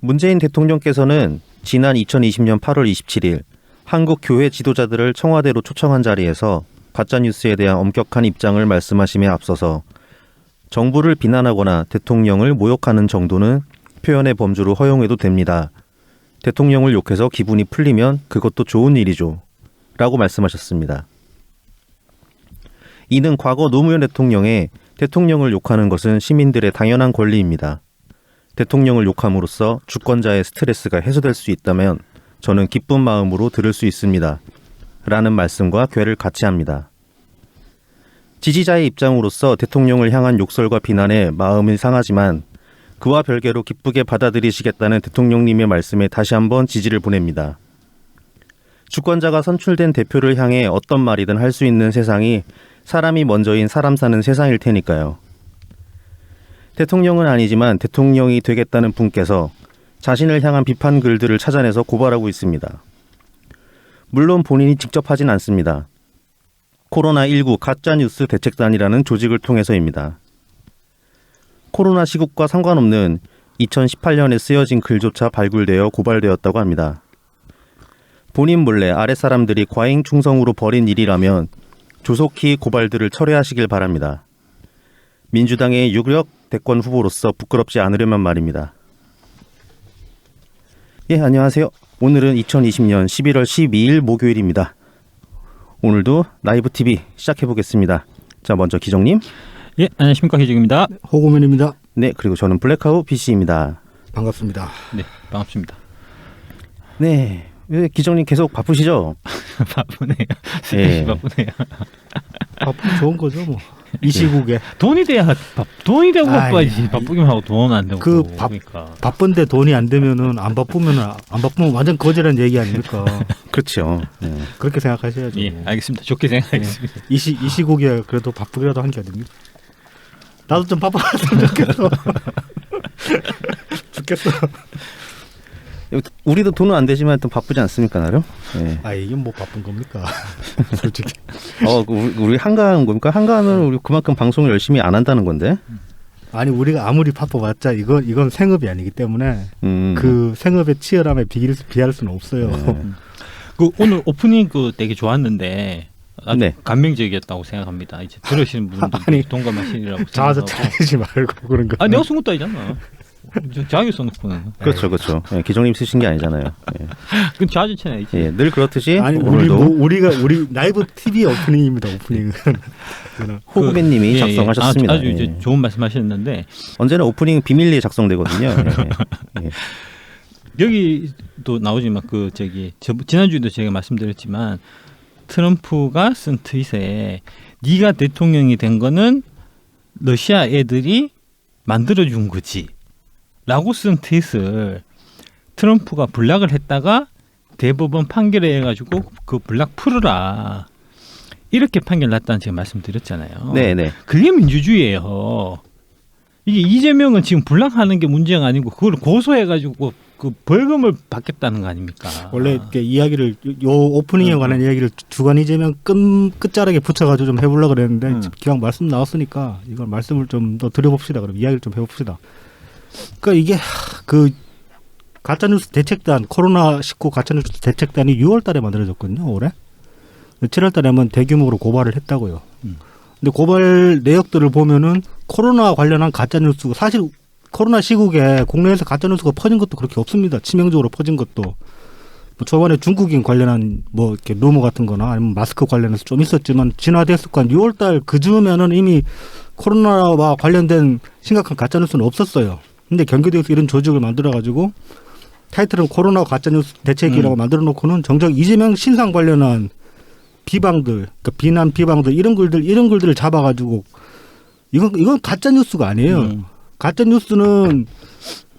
문재인 대통령께서는 지난 2020년 8월 27일 한국 교회 지도자들을 청와대로 초청한 자리에서 가짜뉴스에 대한 엄격한 입장을 말씀하심에 앞서서 정부를 비난하거나 대통령을 모욕하는 정도는 표현의 범주로 허용해도 됩니다. 대통령을 욕해서 기분이 풀리면 그것도 좋은 일이죠. 라고 말씀하셨습니다. 이는 과거 노무현 대통령의 대통령을 욕하는 것은 시민들의 당연한 권리입니다. 대통령을 욕함으로써 주권자의 스트레스가 해소될 수 있다면 저는 기쁜 마음으로 들을 수 있습니다. 라는 말씀과 궤를 같이 합니다. 지지자의 입장으로서 대통령을 향한 욕설과 비난에 마음이 상하지만 그와 별개로 기쁘게 받아들이시겠다는 대통령님의 말씀에 다시 한번 지지를 보냅니다. 주권자가 선출된 대표를 향해 어떤 말이든 할 수 있는 세상이 사람이 먼저인 사람 사는 세상일 테니까요. 대통령은 아니지만 대통령이 되겠다는 분께서 자신을 향한 비판 글들을 찾아내서 고발하고 있습니다. 물론 본인이 직접 하진 않습니다. 코로나19 가짜뉴스 대책단이라는 조직을 통해서입니다. 코로나 시국과 상관없는 2018년에 쓰여진 글조차 발굴되어 고발되었다고 합니다. 본인 몰래 아랫사람들이 과잉 충성으로 벌인 일이라면 조속히 고발들을 철회하시길 바랍니다. 민주당의 유력 대권 후보로서 부끄럽지 않으려면 말입니다. 예, 안녕하세요. 오늘은 2020년 11월 12일 목요일입니다. 오늘도 라이브 TV 시작해보겠습니다. 자, 먼저 기정님. 예, 안녕하십니까, 기정입니다. 호구맨입니다. 네, 그리고 저는 블랙하우 PC입니다. 반갑습니다. 네, 반갑습니다. 네, 왜 기정님 계속 바쁘시죠? 바쁘네요. 예. 바쁘네요. 바쁘면 좋은 거죠, 뭐. 이 시국에. 돈이 돼야 돈이 되고 바빠야지. 바쁘기만 하고 돈 안 되고. 그러니까. 바쁜데 돈이 안 되면은 안 바쁘면 완전 거지란 얘기 아닙니까? 그렇죠. 네. 그렇게 생각하셔야죠. 예, 알겠습니다. 좋게 생각하겠습니다. 이 시국에 그래도 바쁘기라도 한 게 아닙니까? 나도 좀 바빠졌으면 좋겠어. 죽겠어. 우리도 돈은 안 되지만 또 바쁘지 않습니까, 나름? 네. 아, 이게 뭐 바쁜 겁니까? 솔직히. 우리 한가한 겁니까? 한가하면 우리 그만큼 방송을 열심히 안 한다는 건데. 아니, 우리가 아무리 바빠봤자 이건 생업이 아니기 때문에 그 생업의 치열함에 비할 수는 없어요. 네. 그 오늘 오프닝 되게 좋았는데 아주 네. 감명적이었다고 생각합니다. 이제 들으시는 분들도 아니, 동감하시리라고 자아서 생각하고. 차리지 말고 그런 거. 아, 내가 쓴 것도 아니잖아. 자기 써놓고는. 그렇죠. 네, 기정님 쓰신 게 아니잖아요. 네. 그럼 자주 쳐야지. 예, 늘 그렇듯이 아니, 오늘도 우리 라이브 TV 오프닝입니다. 오프닝은. 호구맨님이 작성하셨습니다. 아주 이제 좋은 말씀하셨는데 언제나 오프닝 비밀리에 작성되거든요. 예. 여기도 나오지만 지난주에도 제가 말씀드렸지만 트럼프가 쓴 트윗에 네가 대통령이 된 거는 러시아 애들이 만들어준 거지 라고 쓴 트윗을 트럼프가 블락을 했다가 대법원 판결에 해가지고 그 블락 풀어라 이렇게 판결 났다는 제가 말씀드렸잖아요. 네네. 그게 민주주의예요. 이게 이재명은 지금 블락하는 게 문제가 아니고 그걸 고소해가지고 그 벌금을 받겠다는 거 아닙니까? 원래 이렇게 이야기를 요 오프닝에 관한 이야기를 주간 이재명 끝자락에 붙여가지고 좀 해보려고 그랬는데 기왕 말씀 나왔으니까 이걸 말씀을 좀 더 드려봅시다. 그럼 이야기를 좀 해봅시다. 그러니까 이게 그 가짜뉴스 대책단 코로나19 가짜뉴스 대책단이 6월달에 만들어졌거든요. 올해 7월달에 한번 대규모로 고발을 했다고요. 근데 고발 내역들을 보면은 코로나 관련한 가짜뉴스 사실 코로나 시국에 국내에서 가짜뉴스가 퍼진 것도 그렇게 없습니다. 치명적으로 퍼진 것도. 뭐 초반에 중국인 관련한 뭐 이렇게 루머 같은 거나 아니면 마스크 관련해서 좀 있었지만 진화됐을 거 한 6월달 그 즈음에는 이미 코로나와 관련된 심각한 가짜뉴스는 없었어요. 근데 경기도에서 이런 조직을 만들어가지고 타이틀은 코로나 가짜뉴스 대책이라고 만들어 놓고는 정작 이재명 신상 관련한 비방들, 그러니까 비난 비방들 이런 글들을 잡아가지고 이건 가짜뉴스가 아니에요. 가짜뉴스는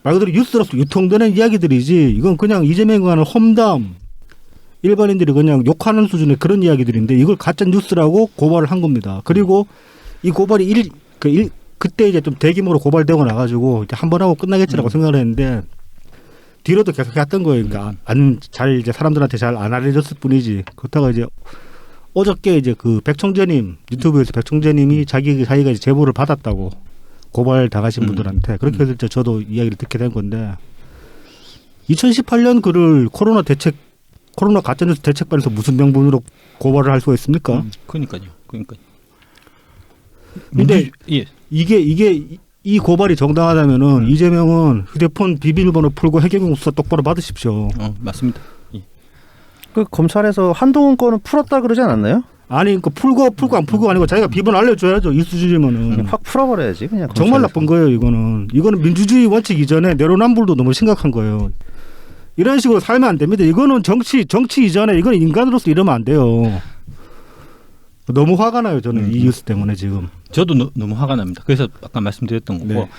말 그대로 뉴스로서 유통되는 이야기들이지 이건 그냥 이재명에 관한 험담 일반인들이 그냥 욕하는 수준의 그런 이야기들인데 이걸 가짜뉴스라고 고발을 한 겁니다. 그리고 이 고발이 그때 이제 좀 대규모로 고발되고 나가지고 이제 한 번 하고 끝나겠지라고 생각을 했는데 뒤로도 계속 했던 거예요. 그러니까 이제 사람들한테 잘 안 알려졌을 뿐이지. 그렇다가 이제 어저께 이제 그 백청재님 유튜브에서 백청재님이 자기가 이제 제보를 받았다고 고발 당하신 분들한테 그렇게 해서 저도 이야기를 듣게 된 건데 2018년 그를 코로나 가짜뉴스 대책반에서 무슨 명분으로 고발을 할 수가 있습니까? 그러니까요. 근데 예. 이게 이 고발이 정당하다면은 이재명은 휴대폰 비밀번호 풀고 해경영 수사 똑바로 받으십시오. 맞습니다. 예. 그 검찰에서 한동훈 건은 풀었다 그러지 않았나요? 아니 그 풀고 안 풀고 아니고 자기가 비번 알려줘야죠. 이 수준이면은 확 풀어버려야지 그냥. 정말 검찰에서. 나쁜 거예요. 이거는 민주주의 원칙 이전에 내로남불도 너무 심각한 거예요. 이런 식으로 살면 안 됩니다. 이거는 정치 이전에 이건 인간으로서 이러면 안 돼요. 너무 화가 나요. 저는 이 뉴스 때문에 지금. 저도 너무 화가 납니다. 그래서 아까 말씀드렸던 거고 네.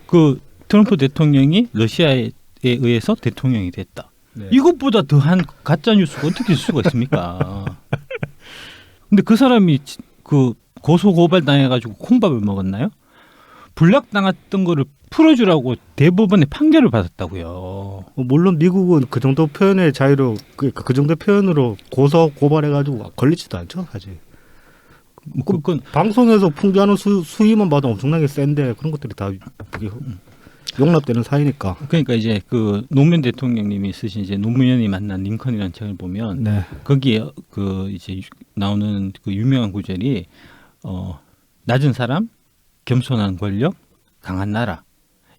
그 트럼프 대통령이 러시아에 의해서 대통령이 됐다. 네. 이것보다 더한 가짜 뉴스가 어떻게 있을 수가 있습니까? 근데 그 사람이 그 고소 고발 당해가지고 콩밥을 먹었나요? 불락 당했던 거를 풀어주라고 대법원에 판결을 받았다고요. 물론 미국은 그 정도 표현의 자유로 그 정도 표현으로 고소 고발해가지고 걸리지도 않죠, 사실. 그건 방송에서 풍자하는 수위만 봐도 엄청나게 센데 그런 것들이 다 용납되는 사이니까. 그러니까 이제 그 노무현 대통령님이 쓰신 이제 노무현이 만난 링컨이라는 책을 보면 네. 거기에 그 이제 나오는 그 유명한 구절이 낮은 사람, 겸손한 권력, 강한 나라.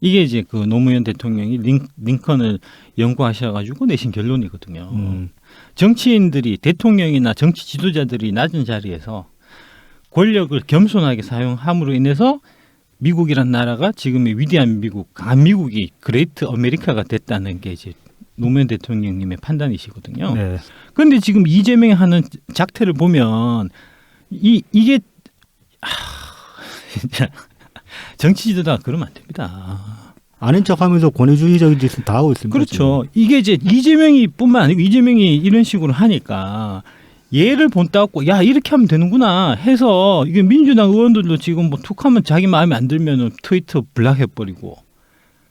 이게 이제 그 노무현 대통령이 링컨을 연구하셔가지고 내신 결론이거든요. 정치인들이 대통령이나 정치 지도자들이 낮은 자리에서 권력을 겸손하게 사용함으로 인해서 미국이란 나라가 지금의 위대한 미국, 강한 미국이 그레이트 아메리카가 됐다는 게 이제 노무현 대통령님의 판단이시거든요. 네. 그런데 지금 이재명이 하는 작태를 보면 이게 진짜 정치 지도자가 그러면 안 됩니다. 아닌 척하면서 권위주의적인 짓은 다 하고 있습니다. 그렇죠. 이게 이제 이재명이 뿐만 아니고 이재명이 이런 식으로 하니까 얘를 본따갖고 야 이렇게 하면 되는구나 해서 이게 민주당 의원들도 지금 뭐 툭하면 자기 마음에 안 들면은 트위터 블락해버리고.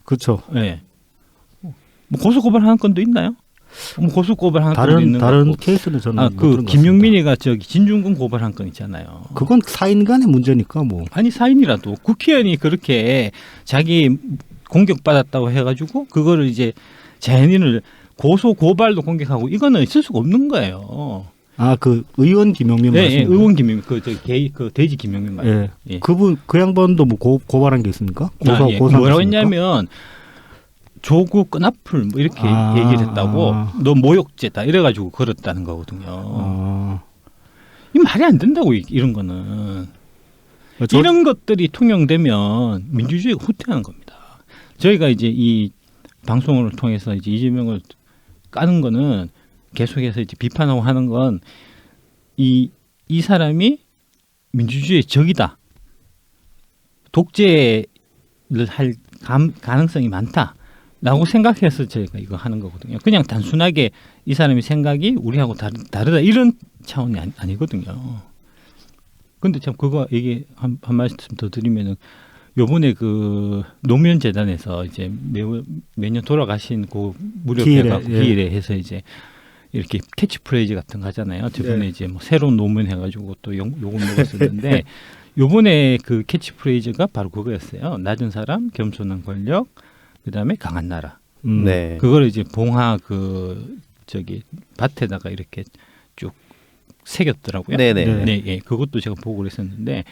그렇죠. 예. 뭐 고소고발하는 건도 있나요? 뭐 고소고발하는 건도 있는 거 다른 같고. 케이스는 저는 못 그 들은 것 김용민이가 저기 진중권 고발한 건 있잖아요. 같습니다. 그건 사인 간의 문제니까 뭐. 아니 사인이라도 국회의원이 그렇게 자기 공격받았다고 해가지고 그거를 이제 자연인을 고소 고발도 공격하고 이거는 있을 수가 없는 거예요. 아, 그 의원 김용민 네, 말씀. 예, 의원 김용민 그 돼지 김용민 말. 예. 예. 그분 그 양반도 뭐 고발한 게 있습니까? 예. 고소한 뭐라고 게 있습니까? 했냐면 조국 끈앞을 뭐 이렇게 얘기를 했다고 너 모욕죄다 이래가지고 걸었다는 거거든요. 이 말이 안 된다고 이런 거는. 이런 것들이 통용되면 민주주의가 후퇴하는 겁니다. 저희가 이제 이 방송을 통해서 이제 이재명을 까는 거는 계속해서 이제 비판하고 하는 건 이 사람이 민주주의의 적이다. 독재를 할 가능성이 많다라고 생각해서 저희가 이거 하는 거거든요. 그냥 단순하게 이 사람의 생각이 우리하고 다르다 이런 차원이 아니거든요. 근데 참 그거 얘기 한 말씀 더 드리면은 요번에 그 노무현 재단에서 이제 매년 돌아가신 그 무렵에 기일에 해서 이제 이렇게 캐치프레이즈 같은 거 하잖아요. 저번에 네. 이제 뭐 새로운 노무현 해가지고 또 욕을 먹었었는데 요번에 그 캐치프레이즈가 바로 그거였어요. 낮은 사람, 겸손한 권력, 그다음에 강한 나라. 네. 그거를 이제 봉화 그 저기 밭에다가 이렇게 쭉 새겼더라고요. 네네. 네, 예. 그것도 제가 보고 그랬었는데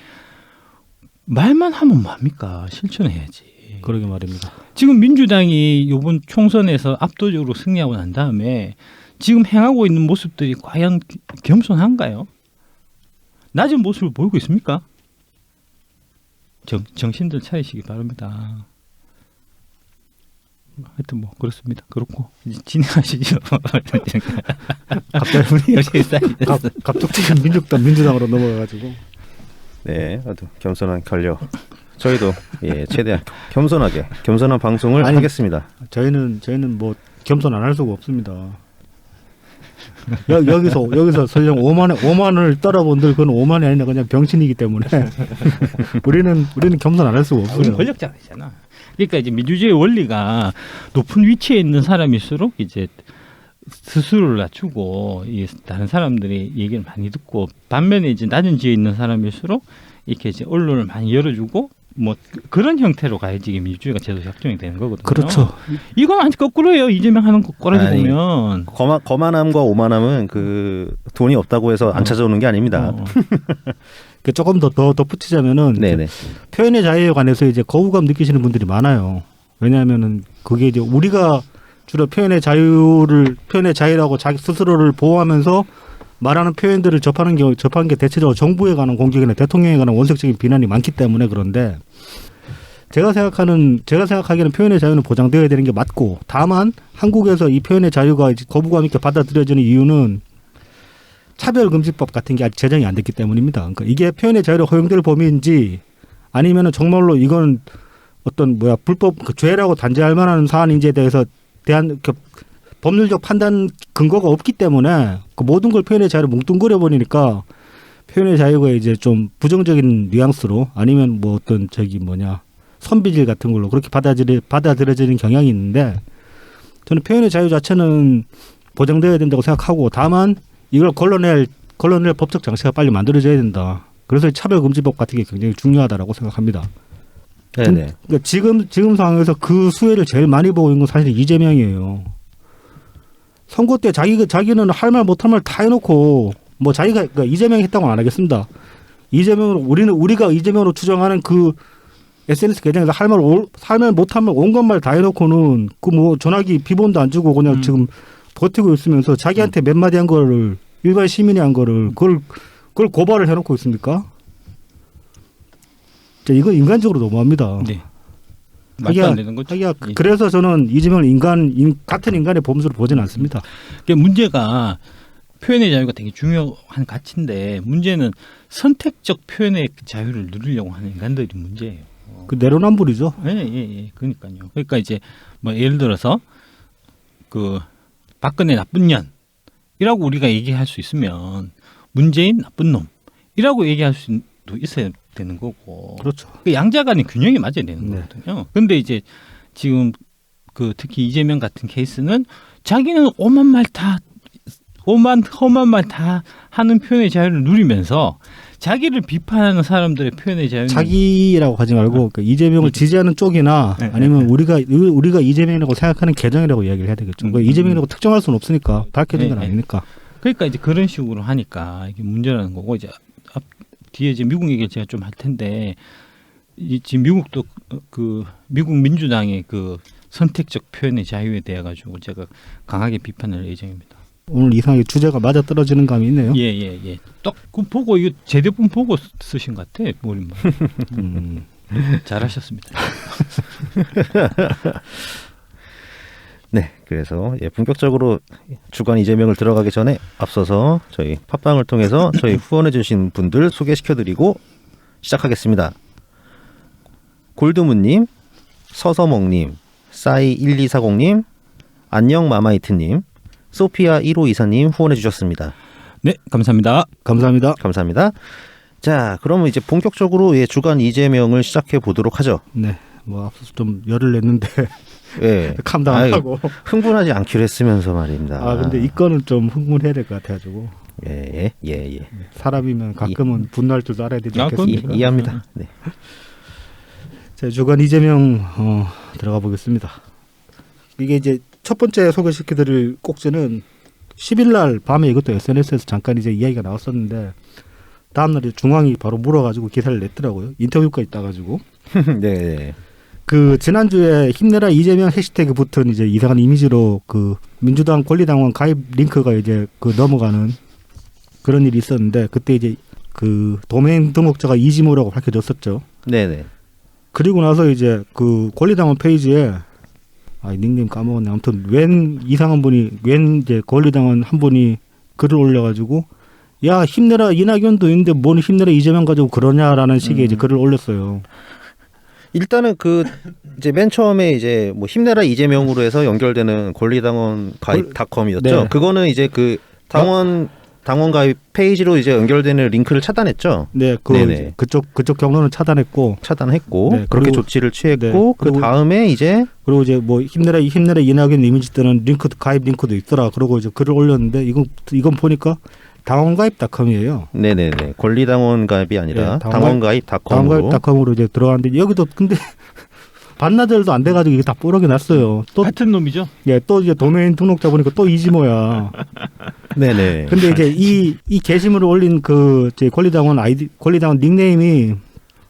말만 하면 뭐합니까? 실천해야지. 그러게 말입니다. 지금 민주당이 이번 총선에서 압도적으로 승리하고 난 다음에 지금 행하고 있는 모습들이 과연 겸손한가요? 낮은 모습을 보이고 있습니까? 정신들 차리시기 바랍니다. 하여튼 뭐 그렇습니다. 그렇고 이제 진행하시죠. 갑자기 우리 열심히 쌓이셨어. 갑작스레 민주당으로 넘어가가지고. 네, 아주 겸손한 권력. 저희도 예, 최대한 겸손한 방송을 하겠습니다. 저희는 뭐 겸손 안 할 수가 없습니다. 여기서 설령 5만을 떨어본들 그건 5만이 아니라 그냥 병신이기 때문에 우리는 겸손 안 할 수가 없어요. 우리는 권력자잖아. 그러니까 이제 민주주의 원리가 높은 위치에 있는 사람일수록 이제 스스로를 낮추고 다른 사람들이 얘기를 많이 듣고 반면에 이제 낮은 지에 있는 사람일수록 이렇게 이제 언론을 많이 열어주고 뭐 그런 형태로 가야지 이게 민주주의가 제도 작동이 되는 거거든요. 그렇죠. 이건 완전 거꾸로예요. 이재명 하는 거 꼬라지 아니, 보면. 거만함과 오만함은 그 돈이 없다고 해서 안 찾아오는 게 아닙니다. 조금 더 덧붙이자면은 네네. 표현의 자유에 관해서 이제 거부감 느끼시는 분들이 많아요. 왜냐하면은 그게 이제 우리가 주로 표현의 자유라고 자기 스스로를 보호하면서 말하는 표현들을 접하는 게 대체적으로 정부에 관한 공격이나 대통령에 관한 원색적인 비난이 많기 때문에 그런데 제가 생각하기에는 표현의 자유는 보장되어야 되는 게 맞고 다만 한국에서 이 표현의 자유가 이제 거부감 있게 받아들여지는 이유는 차별금지법 같은 게 아직 제정이 안 됐기 때문입니다. 그러니까 이게 표현의 자유로 허용될 범위인지 아니면은 정말로 이건 어떤 불법 죄라고 단죄할 만한 사안인지에 대한 법률적 판단 근거가 없기 때문에 그 모든 걸 표현의 자유를 뭉뚱그려 버리니까 표현의 자유가 이제 좀 부정적인 뉘앙스로 아니면 뭐 어떤 선비질 같은 걸로 그렇게 받아들여지는 경향이 있는데 저는 표현의 자유 자체는 보장되어야 된다고 생각하고 다만 이걸 걸러낼 법적 장치가 빨리 만들어져야 된다. 그래서 차별금지법 같은 게 굉장히 중요하다라고 생각합니다. 네네. 그러니까 지금 상황에서 그 수혜를 제일 많이 보고 있는 건 사실 이재명이에요. 선거 때 자기는 할 말 못할 말 다 해놓고 뭐 자기가 그러니까 이재명이 했다고는 안 하겠습니다. 우리가 이재명으로 추정하는 그 SNS 계정에서 할 말 못할 말 온갖 말 다 해놓고는 그 뭐 전화기 비번도 안 주고 그냥 지금 버티고 있으면서 자기한테 몇 마디 한 거를 일반 시민이 한 거를 그걸 고발을 해놓고 있습니까? 이건 인간적으로 너무합니다. 네. 말도 안 되는 거죠. 그래서 저는 이재명을 같은 인간의 범수로 보지는 않습니다. 문제가 표현의 자유가 되게 중요한 가치인데 문제는 선택적 표현의 자유를 누리려고 하는 인간들이 문제예요. 그 내로남불이죠. 예. 그러니까요. 그러니까 이제 뭐 예를 들어서 그 박근혜 나쁜 년이라고 우리가 얘기할 수 있으면 문재인 나쁜 놈이라고 얘기할 수도 있어야 되는 거고. 그렇죠. 그 양자간의 균형이 맞아야 되는 네. 거거든요. 그런데 이제 지금 그 특히 이재명 같은 케이스는 자기는 험한 말 다 하는 표현의 자유를 누리면서 자기를 비판하는 사람들의 표현의 자유는 자기라고 하지 말고 그러니까 이재명을 지지하는 쪽이나 아니면 우리가 이재명이라고 생각하는 계정이라고 이야기를 해야 되겠죠. 그러니까 이재명이라고 특정할 수는 없으니까 밝혀진 건 아니니까. 그러니까 이제 그런 식으로 하니까 이게 문제라는 거고 이제 뒤에 이제 미국 얘기를 제가 좀 할 텐데 지금 미국도 그 미국 민주당의 그 선택적 표현의 자유에 대해 가지고 제가 강하게 비판할 예정입니다. 오늘 이상하게 주제가 맞아 떨어지는 감이 있네요. 예. 딱 그 보고 이거 제대본 보고 쓰신 것 같아 머리만. 잘하셨습니다. 네, 그래서 본격적으로 주간 이재명을 들어가기 전에 앞서서 저희 팟빵을 통해서 저희 후원해주신 분들 소개시켜드리고 시작하겠습니다. 골드문님, 서서먹님, 싸이1240님, 안녕마마이트님, 소피아 1524님 후원해주셨습니다. 네, 감사합니다. 감사합니다. 자, 그러면 이제 본격적으로 주간 이재명을 시작해 보도록 하죠. 네, 뭐 앞서서 좀 열을 냈는데 예, 감당하고 흥분하지 않기로 했으면서 말입니다. 근데 이 건은 좀 흥분해야 될 것 같아가지고. 예. 사람이면 가끔은 분노할 줄도 알아야 되지 않겠습니까? 이해합니다. 네. 자, 주간 이재명 들어가 보겠습니다. 이게 이제 첫 번째 소개시켜드릴 꼭지는 10일 날 밤에 이것도 SNS에서 잠깐 이제 이야기가 나왔었는데 다음날 중앙이 바로 물어가지고 기사를 냈더라고요. 인터뷰가 있다가지고. 네. 그 지난주에 힘내라 이재명 해시태그 붙은 이제 이상한 이미지로 그 민주당 권리당원 가입 링크가 이제 그 넘어가는 그런 일이 있었는데 그때 이제 그 도메인 등록자가 이지모라고 밝혀졌었죠. 네네. 그리고 나서 이제 그 권리당원 페이지에 닉네임 까먹었네. 아무튼 웬 이상한 분이 이제 권리당원 한 분이 글을 올려가지고 야 힘내라 이낙연도 있는데 뭔 힘내라 이재명 가지고 그러냐라는 식의 이제 글을 올렸어요. 일단은 그 이제 맨 처음에 이제 뭐 힘내라 이재명으로 해서 연결되는 권리당원 가입닷컴이었죠. 네. 그거는 이제 그 당원 가입 페이지로 이제 연결되는 링크를 차단했죠. 네, 그쪽 경로는 차단했고, 네, 그렇게 조치를 취했고, 그 다음에 이제 그리고 이제 뭐 힘내라 이낙연 이미지 뜨는 가입 링크도 있더라. 그러고 이제 글을 올렸는데 이건 보니까 당원가입닷컴이에요. 네네네. 권리당원 가입이 아니라 네, 당원가입닷컴으로. 당원가입닷컴으로 이제 들어갔는데 여기도 근데 반나절도 안 돼가지고 이게 다 뽀록이 났어요. 또 같은 놈이죠. 예, 또 이제 도메인 등록자 보니까 또 이지모야. 네네. 근데 이제 이 게시물을 올린 그 제 권리당원 닉네임이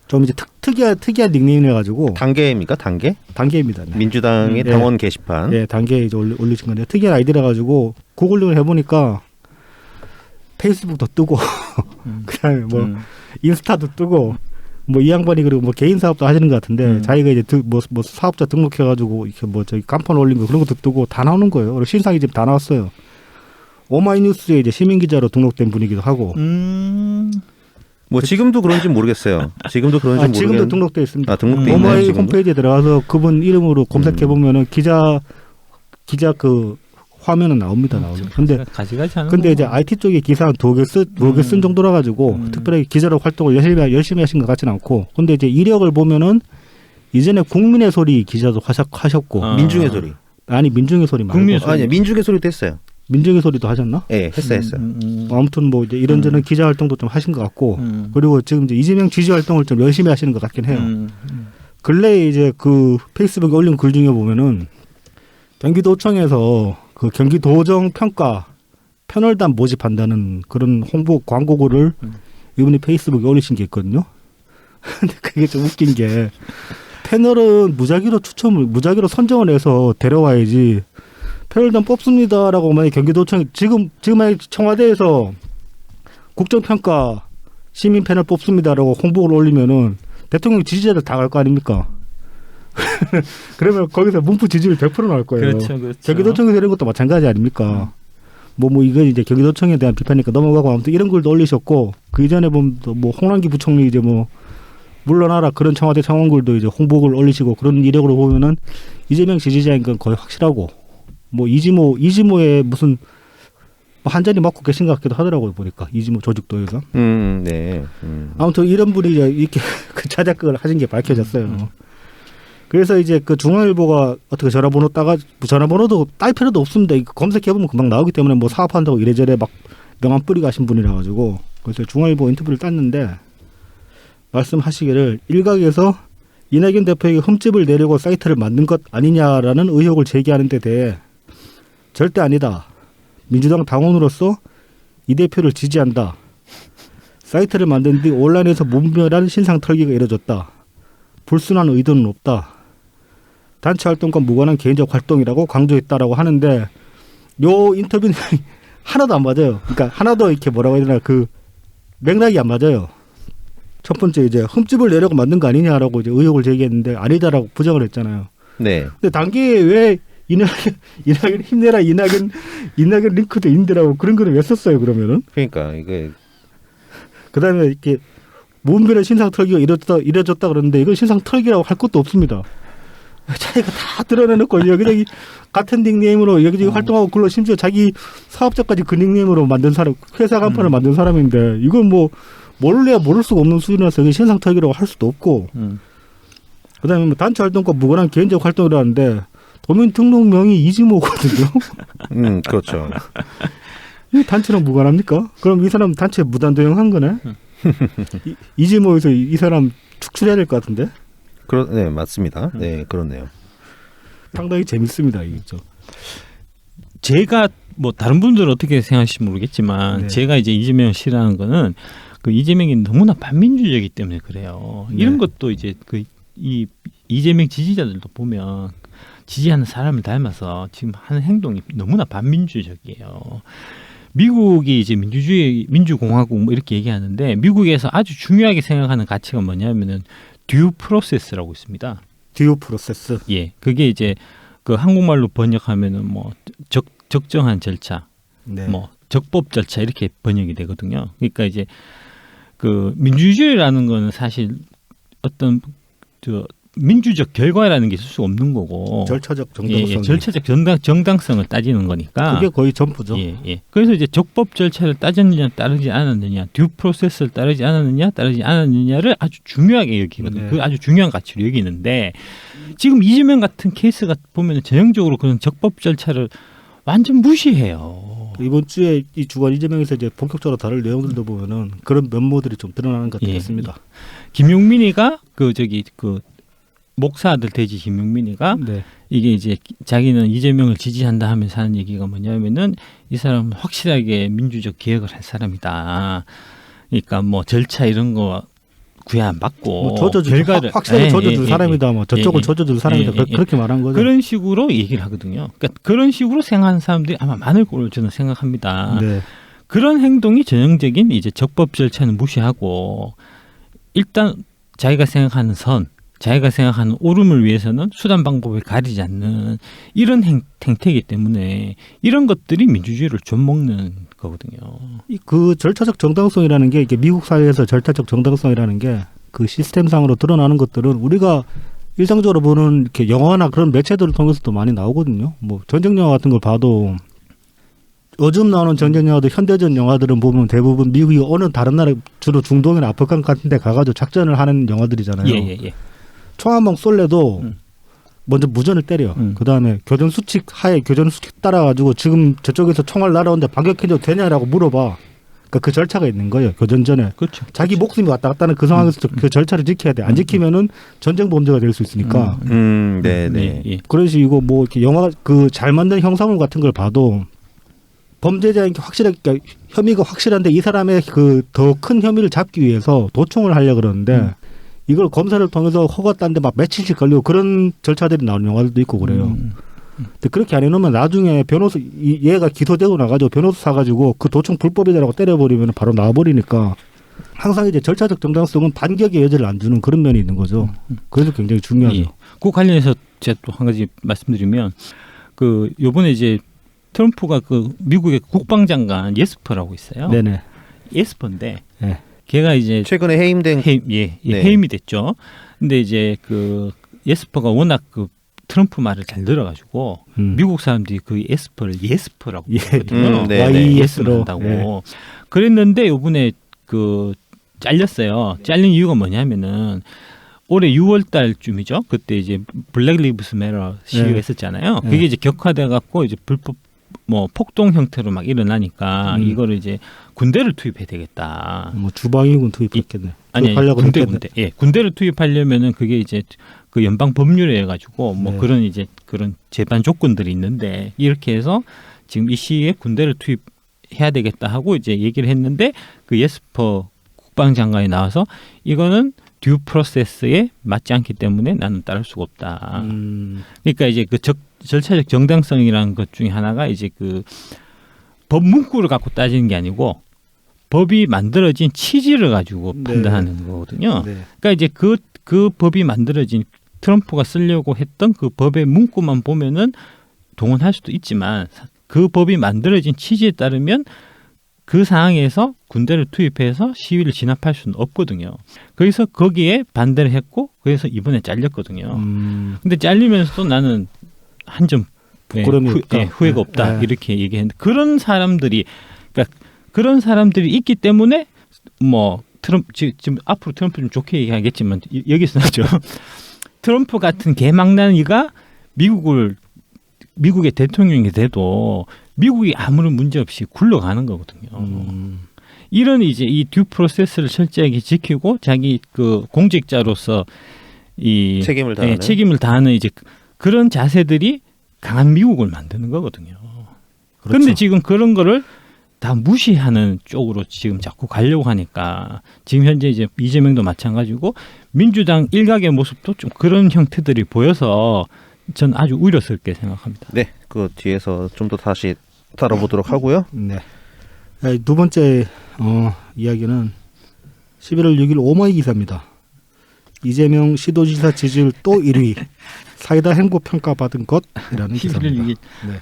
좀 이제 특이한 닉네임이라 가지고 단계입니까? 단계? 단계입니다. 네. 민주당의 네. 당원 게시판. 예, 단계에 이제 올리신 건데 특이한 아이디라 가지고 구글링을 해보니까 페이스북도 뜨고 그다음에 뭐 인스타도 뜨고 뭐 이 양반이 그리고 뭐 개인 사업도 하시는 것 같은데 자기가 이제 뭐 사업자 등록해가지고 이렇게 뭐 저기 간판 올린 거 그런 것도 뜨고 다 나오는 거예요. 그리고 신상이 지금 다 나왔어요. 오마이뉴스에 이제 시민 기자로 등록된 분이기도 하고. 뭐 지금도 그런지 모르겠어요. 지금도 그런지 모르겠는데. 지금도 등록돼 있습니다. 아, 등록돼 있나요? 오마이 지금도? 홈페이지에 들어가서 그분 이름으로 검색해 보면은 기자 그 화면은 나옵니다. 나오죠. 근데 가지가지 하는 근데 이제 거구나. IT 쪽의 기사 한 두개 쓴 정도라 가지고 특별히 기자로 활동을 열심히 하신 것 같지는 않고. 근데 이제 이력을 보면은 이전에 국민의 소리 기자도 하셨고 아. 민중의 소리. 아니 민중의 소리 말고 국민의 소리. 아니 민중의 소리도 했어요. 민중의 소리도 하셨나? 예, 했어요. 아무튼 뭐 이제 이런저런 기자 활동도 좀 하신 것 같고 그리고 지금 이제 이재명 지지 활동을 좀 열심히 하시는 것 같긴 해요. 근래에 이제 그 페이스북에 올린 글 중에 보면은 경기도청에서 그 경기도정 평가 패널단 모집한다는 그런 홍보 광고글을 이분이 페이스북에 올리신 게 있거든요. 근데 그게 좀 웃긴 게 패널은 무작위로 선정을 해서 데려와야지 패널단 뽑습니다라고 만약 경기도청 지금 만약 청와대에서 국정평가 시민 패널 뽑습니다라고 홍보를 올리면은 대통령 지지자들 다 갈 거 아닙니까? 그러면 거기서 문프 지지율 100% 나올 거예요. 그렇죠. 경기도청에서 이런 것도 마찬가지 아닙니까? 뭐 이건 이제 경기도청에 대한 비판이니까 넘어가고 아무튼 이런 글도 올리셨고 그 이전에 보면 뭐 홍남기 부총리 이제 뭐 물러나라 그런 청와대 창원글도 이제 홍보글 올리시고 그런 이력으로 보면은 이재명 지지자인 건 거의 확실하고 뭐 이지모의 무슨 한 자리 맡고 계신 것 같기도 하더라고요 보니까 이지모 조직도에서. 네. 아무튼 이런 분이 이렇게 그 자작극을 하신 게 밝혀졌어요. 그래서 이제 그 중앙일보가 어떻게 전화번호도 딸 필요도 없습니다. 이거 검색해보면 금방 나오기 때문에 뭐 사업한다고 이래저래 막 명함 뿌리고 하신 분이라 가지고 그래서 중앙일보 인터뷰를 땄는데 말씀하시기를 일각에서 이낙연 대표에게 흠집을 내려고 사이트를 만든 것 아니냐라는 의혹을 제기하는 데 대해 절대 아니다. 민주당 당원으로서 이 대표를 지지한다. 사이트를 만든 뒤 온라인에서 무분별한 신상 털기가 이뤄졌다. 불순한 의도는 없다. 단체 활동과 무관한 개인적 활동이라고 강조했다라고 하는데 요 인터뷰는 하나도 안 맞아요. 그러니까 하나도 이렇게 뭐라고 해야 되나 그 맥락이 안 맞아요. 첫 번째 이제 흠집을 내려고 만든 거 아니냐라고 이제 의혹을 제기했는데 아니다라고 부정을 했잖아요. 네. 근데 단계에 왜 이낙연 힘내라 이낙연 링크도 인데라고 그런 거를 왜 썼어요 그러면은? 그러니까 이게 그다음에 이렇게 무분별한 신상 털기가 이뤄졌다 그러는데 이건 신상 털기라고 할 것도 없습니다. 자기가 다 드러내놓고 여기저기 같은 닉네임으로 여기저기 활동하고 글로 심지어 자기 사업자까지 그 닉네임으로 만든 사람 회사 간판을 만든 사람인데 이건 뭐 모를래야 모를 수가 없는 수준이라서 이게 신상 털기라고 할 수도 없고 그다음에 뭐 단체 활동과 무관한 개인적 활동이라는데 도민 등록명이 이지모거든요. 그렇죠. 이 단체랑 무관합니까? 그럼 이 사람 단체 무단도용한 거네? 이지모에서 이 사람 축출해야 될 것 같은데? 네, 맞습니다. 네, 그렇네요. 상당히 재밌습니다, 이게. 제가 뭐 다른 분들은 어떻게 생각하실지 모르겠지만 네. 제가 이제 이재명을 싫어하는 거는 그 이재명이 너무나 반민주적이기 때문에 그래요. 네. 이런 것도 이제 그 이 이재명 지지자들도 보면 지지하는 사람을 닮아서 지금 하는 행동이 너무나 반민주적이에요. 미국이 이제 민주공화국 뭐 이렇게 얘기하는데 미국에서 아주 중요하게 생각하는 가치가 뭐냐면은 듀 프로세스라고 있습니다. 듀 프로세스. 예, 그게 이제 그 한국말로 번역하면은 뭐 적정한 절차, 네. 뭐 적법 절차 이렇게 번역이 되거든요. 그러니까 이제 그 민주주의라는 거는 사실 어떤 민주적 결과라는 게 있을 수 없는 거고 절차적 정당성. 예, 절차적 정당성을 따지는 거니까 그게 거의 전부죠. 예. 그래서 이제 적법 절차를 따졌느냐 따르지 않았느냐, 듀 프로세스를 따르지 않았느냐 따르지 않았느냐를 아주 중요하게 여기거든요. 네. 그 아주 중요한 가치로 여기는데 지금 이재명 같은 케이스가 보면 전형적으로 그런 적법 절차를 완전 무시해요. 이번 주에 이 주간 이재명에서 이제 본격적으로 다룰 내용들도 보면은 그런 면모들이 좀 드러나는 것 예, 같습니다. 김용민이가 그 목사 아들 돼지 김용민이가 네. 이게 이제 자기는 이재명을 지지한다 하면서 하는 얘기가 뭐냐면은 이 사람은 확실하게 민주적 개혁을 할 사람이다. 그러니까 뭐 절차 이런 거 구애 안 받고 뭐 젖어줄 결과를 확실하게 젖어줄 사람이다. 뭐 저쪽을 젖어줄 사람이다. 그렇게 말한 거죠. 그런 식으로 얘기를 하거든요. 그러니까 그런 식으로 생각하는 사람들이 아마 많을 걸로 저는 생각합니다. 네. 그런 행동이 전형적인 이제 적법 절차는 무시하고 일단 자기가 생각하는 선, 자기가 생각하는 옳음을 위해서는 수단 방법을 가리지 않는 이런 행태이기 때문에 이런 것들이 민주주의를 좀먹는 거거든요. 그 절차적 정당성이라는 게 이게 미국 사회에서 절차적 정당성이라는 게 그 시스템상으로 드러나는 것들은 우리가 일상적으로 보는 이렇게 영화나 그런 매체들을 통해서도 많이 나오거든요. 뭐 전쟁 영화 같은 걸 봐도 요즘 나오는 전쟁 영화들 현대전 영화들은 보면 대부분 미국이 어느 다른 나라 주로 중동이나 아프간 같은 데 가가지고 작전을 하는 영화들이잖아요. 예. 총 한 방 쏠래도 먼저 무전을 때려. 그다음에 교전 수칙 하에 교전 수칙 따라가지고 지금 저쪽에서 총알 날아오는데 반격해도 되냐라고 물어봐. 그러니까 그 절차가 있는 거예요. 교전 전에. 그렇죠. 자기 목숨이 왔다 갔다 하는 그 상황에서 그 절차를 지켜야 돼. 안 지키면은 전쟁 범죄가 될 수 있으니까. 네네. 예. 그래서 이거 뭐 이렇게 영화 그 잘 만든 형사물 같은 걸 봐도 범죄자인 게 확실하게 그러니까 혐의가 확실한데 이 사람의 그 더 큰 혐의를 잡기 위해서 도청을 하려 그러는데 이걸 검사를 통해서 허가 딴데 막 며칠씩 걸리고 그런 절차들이 나오는 영화들도 있고 그래요. 근데 그렇게 안 해놓으면 나중에 변호사 얘가 기소되고 나가지고 변호사 사가지고 그 도청 불법이다라고 때려버리면 바로 나와버리니까 항상 이제 절차적 정당성은 반격의 여지를 안 주는 그런 면이 있는 거죠. 그래서 굉장히 중요하죠. 예. 그 관련해서 제가 또 한 가지 말씀드리면 그 요번에 이제 트럼프가 그 미국의 국방장관 예스퍼라고 있어요. 네네. 예스퍼인데 네. 걔가 이제 최근에 해임된 해임이 됐죠. 근데 이제 그 예스퍼가 워낙 그 트럼프 말을 잘 들어가지고 미국 사람들이 그 예스퍼를 예스퍼라고 부르거든요. YES로 한다고. 그랬는데 요번에 그 잘렸어요. 잘린 이유가 뭐냐면은 올해 6월 달쯤이죠. 그때 이제 블랙 리브스 매터 시위했었잖아요. 그게 이제 격화돼 갖고 이제 불법 뭐 폭동 형태로 막 일어나니까 이거를 이제 군대를 투입해야 되겠다. 뭐 주방위군 투입했겠네. 아니 군대. 예, 군대를 투입하려면은 그게 이제 그 연방 법률에 해가지고 뭐 그런 이제 그런 제반 조건들이 있는데 이렇게 해서 지금 이 시기에 군대를 투입해야 되겠다 하고 이제 얘기를 했는데 그 예스퍼 국방장관이 나와서 이거는 듀 프로세스에 맞지 않기 때문에 나는 따를 수가 없다. 그러니까 이제 그 절차적 정당성이라는 것 중에 하나가 이제 그 법 문구를 갖고 따지는 게 아니고 법이 만들어진 취지를 가지고 판단하는 거거든요. 그러니까 이제 그 법이 만들어진 트럼프가 쓰려고 했던 그 법의 문구만 보면은 동원할 수도 있지만 그 법이 만들어진 취지에 따르면 그 상황에서 군대를 투입해서 시위를 진압할 수는 없거든요. 그래서 거기에 반대를 했고 그래서 이번에 잘렸거든요. 근데 잘리면서도 나는 한 점 후회가 없다 이렇게 얘기했는데 그런 사람들이 그러니까 그런 사람들이 있기 때문에 뭐 지금 앞으로 트럼프 좀 좋게 얘기하겠지만 여기서는 트럼프 같은 개망나니가 미국의 대통령이 돼도 미국이 아무런 문제 없이 굴러가는 거거든요. 이런 이제 이 듀 프로세스를 철저하게 지키고 자기 그 공직자로서 이 책임을 다하는 이제 그런 자세들이 강한 미국을 만드는 거거든요. 그런데 지금 그런 거를 다 무시하는 쪽으로 지금 자꾸 가려고 하니까 지금 현재 이제 이재명도 마찬가지고 민주당 일각의 모습도 좀 그런 형태들이 보여서 전 아주 우려스럽게 생각합니다. 네, 그 뒤에서 좀 더 다시 다뤄보도록 하고요. 네. 두 번째 이야기는 11월 6일 오마이 기사입니다. 이재명 시도지사 지지율 또 1위. 사이다 행보 평가 받은 것이라는 기사입니다. 네.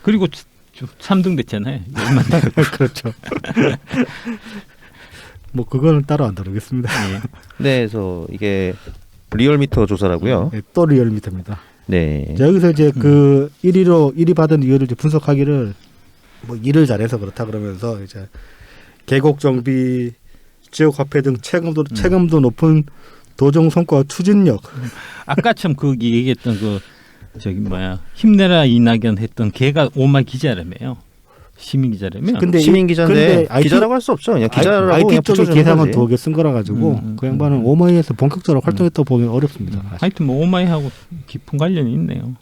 그리고 3등 됐잖아요. 그렇죠. 뭐 그거는 따로 안 다루겠습니다. 네, 그래서 이게 리얼미터 조사라고요. 네, 또 리얼미터입니다. 네. 여기서 이제 그 1위 받은 이유를 이제 분석하기를 뭐 일을 잘해서 그렇다 그러면서 이제 계곡 정비, 지역 화폐 등 체감도 높은 도정 성과 추진력. 아까 참 거기 얘기했던 그 힘내라 이낙연 했던 걔가 오마 기자라며요. 시민 기자라면 근데 시민 기자인데 근데 기자라고 할 수 없죠. 그냥 기자라고 IT 그냥 쪽에 붙여주는 기사만 거지. 두어 개 쓴 거라 가지고 그 양반은 오마이에서 본격적으로 활동했다고 보면 어렵습니다. 사실. 하여튼 뭐 오마이하고 깊은 관련이 있네요.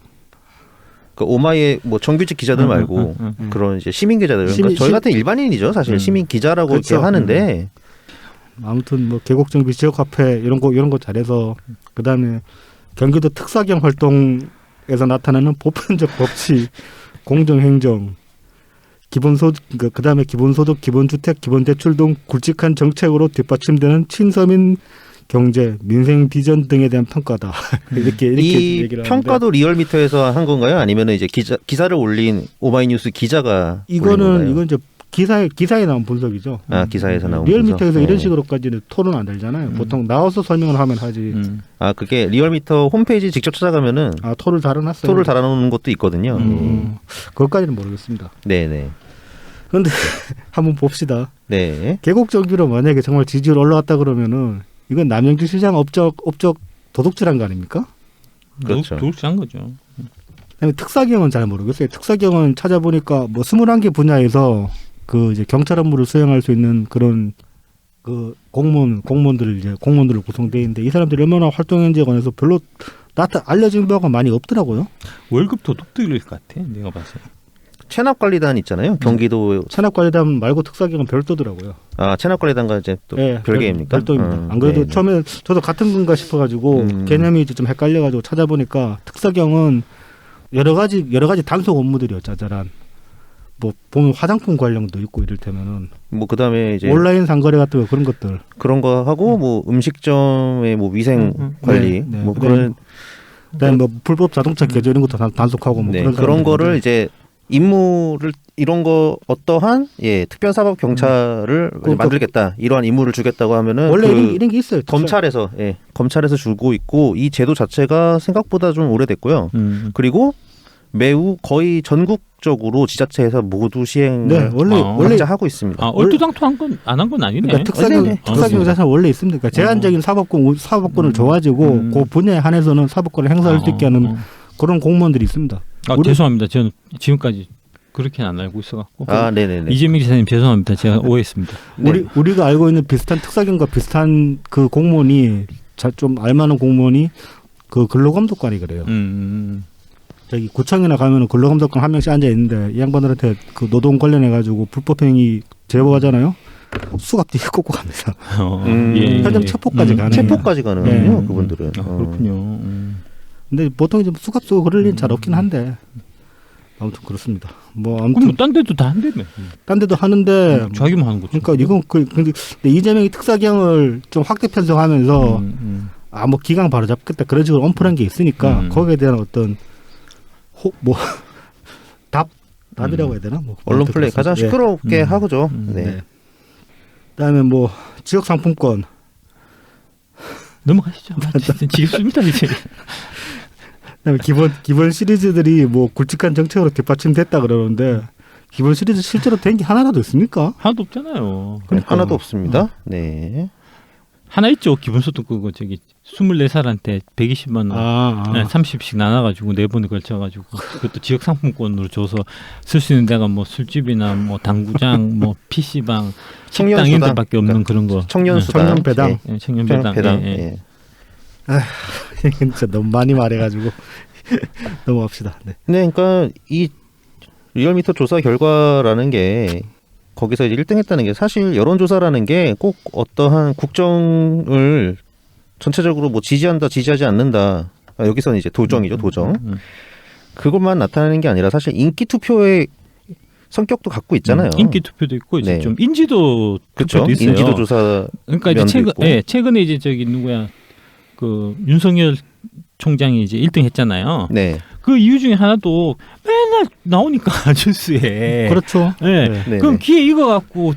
그 오마이의 뭐 정규직 기자들 말고 그런 이제 시민 기자들. 그러니까 저희 같은 일반인이죠. 사실 시민 기자라고 그렇죠. 이렇게 하는데 아무튼 뭐 계곡정비 지역화폐 이런 거 잘해서 그다음에 경기도 특사경 활동에서 나타나는 보편적 법치, 공정행정, 기본소득 그다음에 기본소득, 기본주택, 기본대출 등 굵직한 정책으로 뒷받침되는 친서민 경제, 민생 비전 등에 대한 평가다. 이렇게 이 얘기를 평가도 리얼미터에서 한 건가요? 아니면 이제 기사를 올린 오마이뉴스 기자가 올린 건가요? 이건 이제 기사에 나온 분석이죠. 아, 기사에서 나온 리얼미터에서 분석? 이런 식으로까지는 토론 안 달잖아요. 보통 나와서 설명을 하면 하지. 아, 그게 리얼미터 홈페이지 직접 찾아가면은 아, 토를 달아놨어요. 토를 달아놓는 것도 있거든요. 그것까지는 모르겠습니다. 네네. 그런데 한번 봅시다. 네. 계곡정비로 만약에 정말 지지율 올라갔다 그러면은 이건 남영주 시장 업적 도둑질한 거 아닙니까? 그렇죠. 도둑질한 거죠. 그다음에 특사경은 잘 모르겠어요. 특사경은 찾아보니까 뭐 21개 분야에서 그 이제 경찰 업무를 수행할 수 있는 그런 그 공무원들을 구성되어 있는데 이 사람들이 얼마나 활동했는지에 관해서 별로 알려진 바가 많이 없더라고요. 월급 도둑들일 것 같아. 내가 봐서. 체납관리단 있잖아요. 경기도 체납관리단 말고 특사경은 별도더라고요. 아, 체납관리단과 이제 또 네, 별개입니까? 별도입니다. 안 그래도 네네. 처음에 저도 같은 건가 싶어가지고 개념이 이제 좀 헷갈려가지고 찾아보니까 특사경은 여러 가지 단속 업무들이요. 짜잘한 뭐 보면 화장품 관련도 있고 이를테면은 뭐 그다음에 이제 온라인 상거래 같은 거 그런 것들. 그런 거 하고 뭐 음식점의 뭐 위생 관리 네, 뭐 그다음에 그런 그다음에 뭐 불법 자동차 개조 이런 것도 단속하고 뭐 네, 그런 그런 거를 사람들인데 이제 임무를 이런 거 어떠한 특별사법 경찰을 만들겠다 이러한 임무를 주겠다고 하면은 원래 그 이런 게 있어요. 검찰에서 주고 있고 이 제도 자체가 생각보다 좀 오래됐고요. 그리고 매우 거의 전국적으로 지자체에서 모두 시행을 네, 원래 하고 있습니다. 아, 얼토당토 안 한 건 아니네. 그러니까 특사경 자체는 원래 있습니다. 그러니까 제한적인 사법권을 줘가지고 그 분야에 한해서는 사법권을 행사할 수 있게 하는 그런 공무원들이 있습니다. 죄송합니다. 저는 지금까지 그렇게는 안 알고 있어갖고. 아, 네네네. 이재명 기사님 죄송합니다. 제가 오해했습니다. 네. 우리가 알고 있는 비슷한 특사경과 비슷한 그 공무원이 좀 알만한 공무원이 그 근로감독관이 그래요. 저기 구청이나 가면은 근로감독관 한 명씩 앉아 있는데 이 양반들한테 그 노동 관련해 가지고 불법행위 제보하잖아요. 수갑 뒤에 꽂고 갑니다. 현장 체포까지 가네요. 체포까지 가는군요. 그분들은. 그렇군요. 근데 보통 이제 수갑 쓰고 그럴 일은 잘 없긴 한데 아무튼 그렇습니다. 뭐 아무튼 그럼 딴 데도 다 한다며. 딴 데도 하는데 자기만 하는 거죠. 그러니까 이건 근데 이재명이 특사경을 좀 확대 편성하면서 뭐 기강 바로 잡겠다 그런 식으로 엄플한 게 있으니까 거기에 대한 어떤 답이라고 해야 되나? 뭐 언론 플레이 가장 시끄럽게 하고죠. 네. 그다음에 뭐 지역 상품권 넘어가시죠. 진짜 지겹습니다 이제. 그다음에 기본 시리즈들이 뭐 굵직한 정책으로 뒷받침됐다 그러는데 기본 시리즈 실제로 된 게 하나라도 있습니까? 하나도 없잖아요. 그러니까. 하나도 없습니다. 네. 하나 있죠. 기본소득 그거 저기 24살한테 120만 원 30씩 나눠가지고 4번에 걸쳐가지고 그것도 지역 상품권으로 줘서 쓸 수 있는 데가 뭐 술집이나 뭐 당구장 뭐 PC방 식당 이런 데밖에 없는 그런 거. 청년수당. 청년배당. 예, 청년배당. 예. 진짜 너무 많이 말해가지고 넘어갑시다. 네. 네, 그러니까 이 리얼미터 조사 결과라는 게 거기서 이제 1등했다는 게 사실 여론조사라는 게 꼭 어떠한 국정을 전체적으로 뭐 지지한다, 지지하지 않는다. 여기서는 이제 도정이죠, 도정. 그것만 나타내는 게 아니라 사실 인기 투표의 성격도 갖고 있잖아요. 인기 투표도 있고 이제 네. 좀 인지도 그렇죠. 투표도 있어요. 인지도 조사. 그러니까 이제 최근에 이제 저기 누구야 그 윤석열 총장이 이제 1등 했잖아요. 네. 그 이유 중에 하나도 맨날 나오니까 뉴스에. 그렇죠. 네. 네. 그럼 귀에 익어 갖고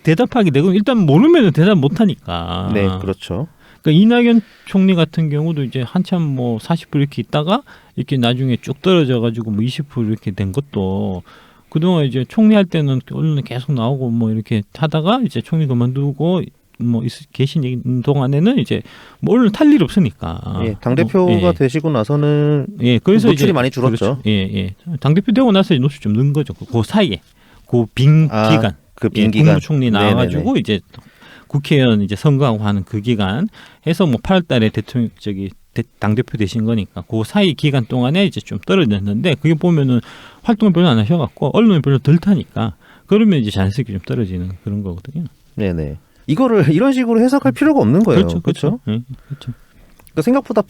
대답하게 되고 일단 모르면 대답 못 하니까. 네, 그렇죠. 그러니까 이낙연 총리 같은 경우도 이제 한참 뭐 40% 이렇게 있다가 이렇게 나중에 쭉 떨어져 가지고 뭐 20% 이렇게 된 것도 그동안 이제 총리 할 때는 언론에 계속 나오고 뭐 이렇게 하다가 이제 총리 그만두고 뭐 계신 동안에는 이제 뭐 언론 탈 일 없으니까. 예, 당 대표가 예. 되시고 나서는 예, 그래서 노출이 이제 많이 줄었죠. 그렇죠. 예, 예. 당 대표 되고 나서 노출 좀 는 거죠. 그 사이에 그 빈 기간, 그 빈 예, 기간. 국무총리 나와가지고 이제 국회의원 이제 선거하고 하는 그 기간 해서 뭐 8월달에 대통령 당 대표 되신 거니까 그 사이 기간 동안에 이제 좀 떨어졌는데 그게 보면은 활동을 별로 안 하셔갖고 언론이 별로 덜 타니까 그러면 이제 자연스럽게 좀 떨어지는 그런 거거든요. 네네. 이거를 이런 식으로 해석할 필요가 없는 거예요. 그렇죠, 그렇죠. 예, 그렇죠. 그러니까 생각보다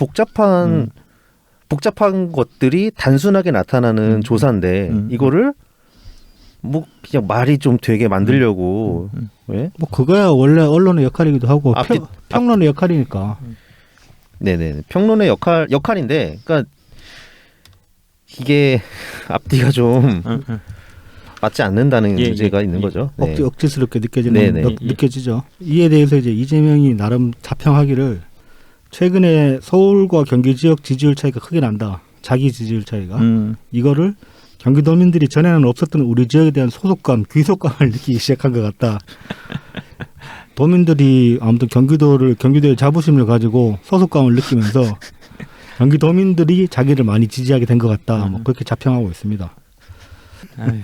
복잡한 것들이 단순하게 나타나는 조사인데 이거를 뭐 그냥 말이 좀 되게 만들려고 왜? 뭐 그거야 원래 언론의 역할이기도 하고 앞뒤- 평론의 역할이니까. 네네. 평론의 역할인데, 그러니까 이게 앞뒤가 좀 맞지 않는다는 예, 문제가 예, 있는 예. 거죠. 네. 억지스럽게 네네. 느껴지죠. 이에 대해서 이제 이재명이 나름 자평하기를 최근에 서울과 경기 지역 지지율 차이가 크게 난다. 자기 지지율 차이가. 이거를 경기도민들이 전에는 없었던 우리 지역에 대한 소속감, 귀속감을 느끼기 시작한 것 같다. 도민들이 아무튼 경기도의 자부심을 가지고 소속감을 느끼면서 경기도민들이 자기를 많이 지지하게 된 것 같다. 뭐 그렇게 자평하고 있습니다.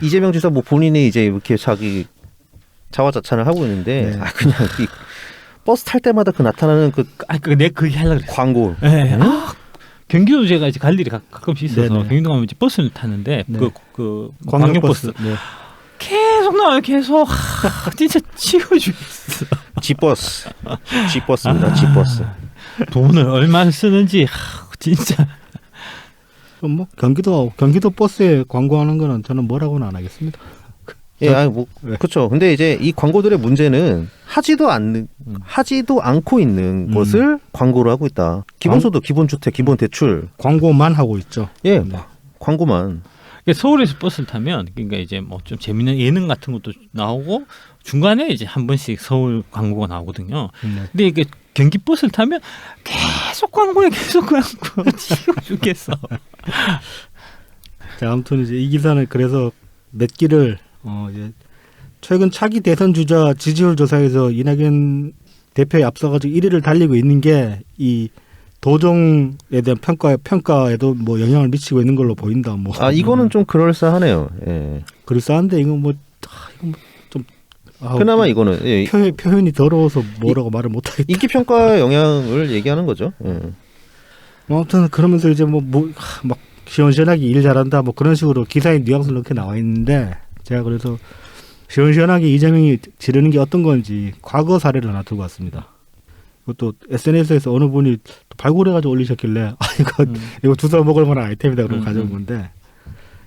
이재명 지사 뭐 본인이 이제 이렇게 자기 자화자찬을 하고 있는데, 네. 그냥 이 버스 탈 때마다 그 나타나는 내 그게 하려고 그랬어. 광고. 예. 경기도 제가 이제 갈 일이 가끔씩 있어서 네네. 경기도 가면 이제 버스를 타는데 네. 그 광역버스 네. 계속 나와요. 계속 진짜 치워주겠어. G버스입니다. G버스. 돈을 얼마나 쓰는지 진짜. 그럼 뭐 경기도 버스에 광고하는 거는 저는 뭐라고는 안 하겠습니다. 예, 아니 뭐 네. 그렇죠. 근데 이제 이 광고들의 문제는 하지도 않고 있는 것을 광고를 하고 있다. 기본소득, 기본주택, 기본대출. 광고만 하고 있죠. 예, 네. 광고만. 서울에서 버스를 타면 그러니까 이제 뭐 좀 재밌는 예능 같은 것도 나오고 중간에 이제 한 번씩 서울 광고가 나오거든요. 네. 근데 이게 경기 버스를 타면 계속 광고야, 계속 광고. 지워 죽겠어. 자, 아무튼 이제 이 기사는 그래서 몇 기를 이제 최근 차기 대선 주자 지지율 조사에서 이낙연 대표에 앞서가지고 1위를 달리고 있는 게 이 도정에 대한 평가에도 뭐 영향을 미치고 있는 걸로 보인다. 뭐 이거는 좀 그럴싸하네요. 예. 그럴싸한데 이건 좀 그나마 이거는 예, 표현이 더러워서 뭐라고 말을 못하겠다. 인기 평가 영향을 얘기하는 거죠. 예. 아무튼 그러면서 이제 막 시원시원하게 일 잘한다 뭐 그런 식으로 기사에 뉘앙스를 넣게 나와 있는데 제가 그래서 시원시원하게 이재명이 지르는 게 어떤 건지 과거 사례를 하나 들고 왔습니다. 이것도 SNS에서 어느 분이 발굴해가지고 올리셨길래 이거 주워 먹을 만한 아이템이다 그러고 가져온 건데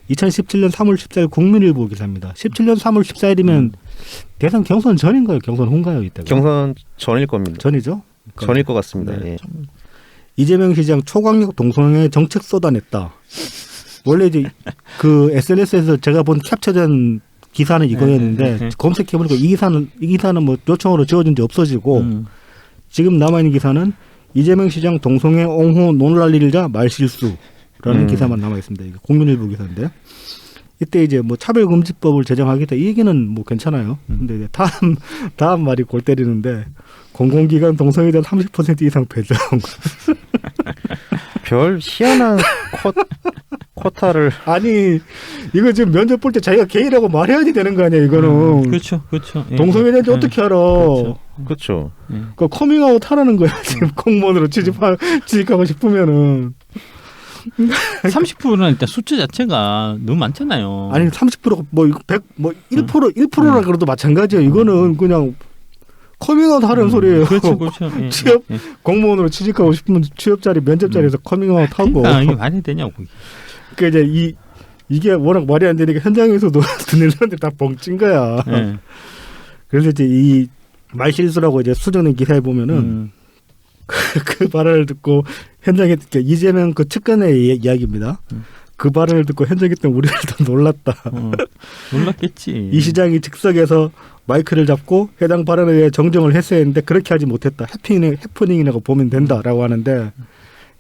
2017년 3월 14일 국민일보 기사입니다. 17년 3월 14일이면 대선 경선 전인가요? 경선 후인가요? 이때가? 경선 전일 겁니다. 전이죠? 전일 것 같습니다. 네. 예. 이재명 시장 초강력 동성애 정책 쏟아냈다. 원래 이제 그 SNS에서 제가 본 캡처된 기사는 이거였는데 검색해보니까 이 기사는 뭐 요청으로 지워진 지 없어지고 지금 남아있는 기사는 이재명 시장 동성애 옹호 논란일자 말실수라는 기사만 남아있습니다. 이게 국민일보 기사인데 이때 이제 뭐 차별금지법을 제정하겠다 이 얘기는 뭐 괜찮아요. 근데 이제 다음 말이 골 때리는데 공공기관 동성애에 대한 30% 이상 배정. 별 희한한 쿼타를 아니 이거 지금 면접 볼 때 자기가 게이라고 말해야지 되는 거 아니야 이거는. 그렇죠. 예. 동성애에 대한지 어떻게 알아. 그렇죠. 그 커밍아웃 하라는 거야 지금 공무원으로 취직하고 싶으면은. 30%는 일단 숫자 자체가 너무 많잖아요. 아니 30%가 뭐 100, 뭐 1%라 그래도 마찬가지예요. 이거는 그냥 커밍아웃 하라는 소리예요. 그렇죠. 예. 취업 공무원으로 취직하고 싶으면 취업 자리 면접 자리에서 커밍아웃 하고. 이게 말이 되냐고. 그러니까 이제 이게 워낙 말이 안 되니까 현장에서도 듣는 사람들 다 벙찐 거야. 예. 그래서 이제 이 말실수라고 이제 수정된 기사에 보면은 그 발언을 듣고 현장에 이재명 그 측근의 이야기입니다. 그 발언을 듣고 현장에 있던 우리를 다 놀랐다. 놀랐겠지. 이 시장이 즉석에서 마이크를 잡고 해당 발언에 대해 정정을 했어야 했는데 그렇게 하지 못했다. 해프닝이라고 보면 된다라고 하는데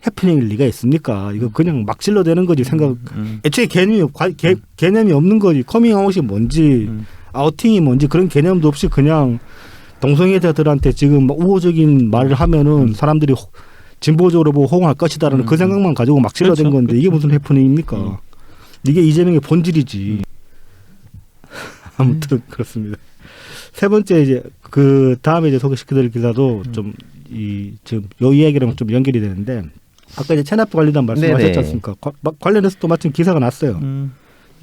해프닝일 리가 있습니까? 이거 그냥 막 질러대는 거지 생각. 애초에 개념이 없는 거지. 커밍아웃이 뭔지 아우팅이 뭔지 그런 개념도 없이 그냥 동성애자들한테 지금 막 우호적인 말을 하면은 사람들이 진보적으로 보고 호응할 것이다라는 그 생각만 가지고 막 치러댄 그렇죠. 건데 이게 무슨 해프닝입니까? 이게 이재명의 본질이지. 아무튼 그렇습니다. 세 번째 이제 그 다음에 이제 소개시켜드릴 기사도 좀 지금 요 이야기랑 좀 연결이 되는데 아까 이제 체납 관리단 말씀하셨지 네네. 않습니까? 관련해서 또 마침 기사가 났어요.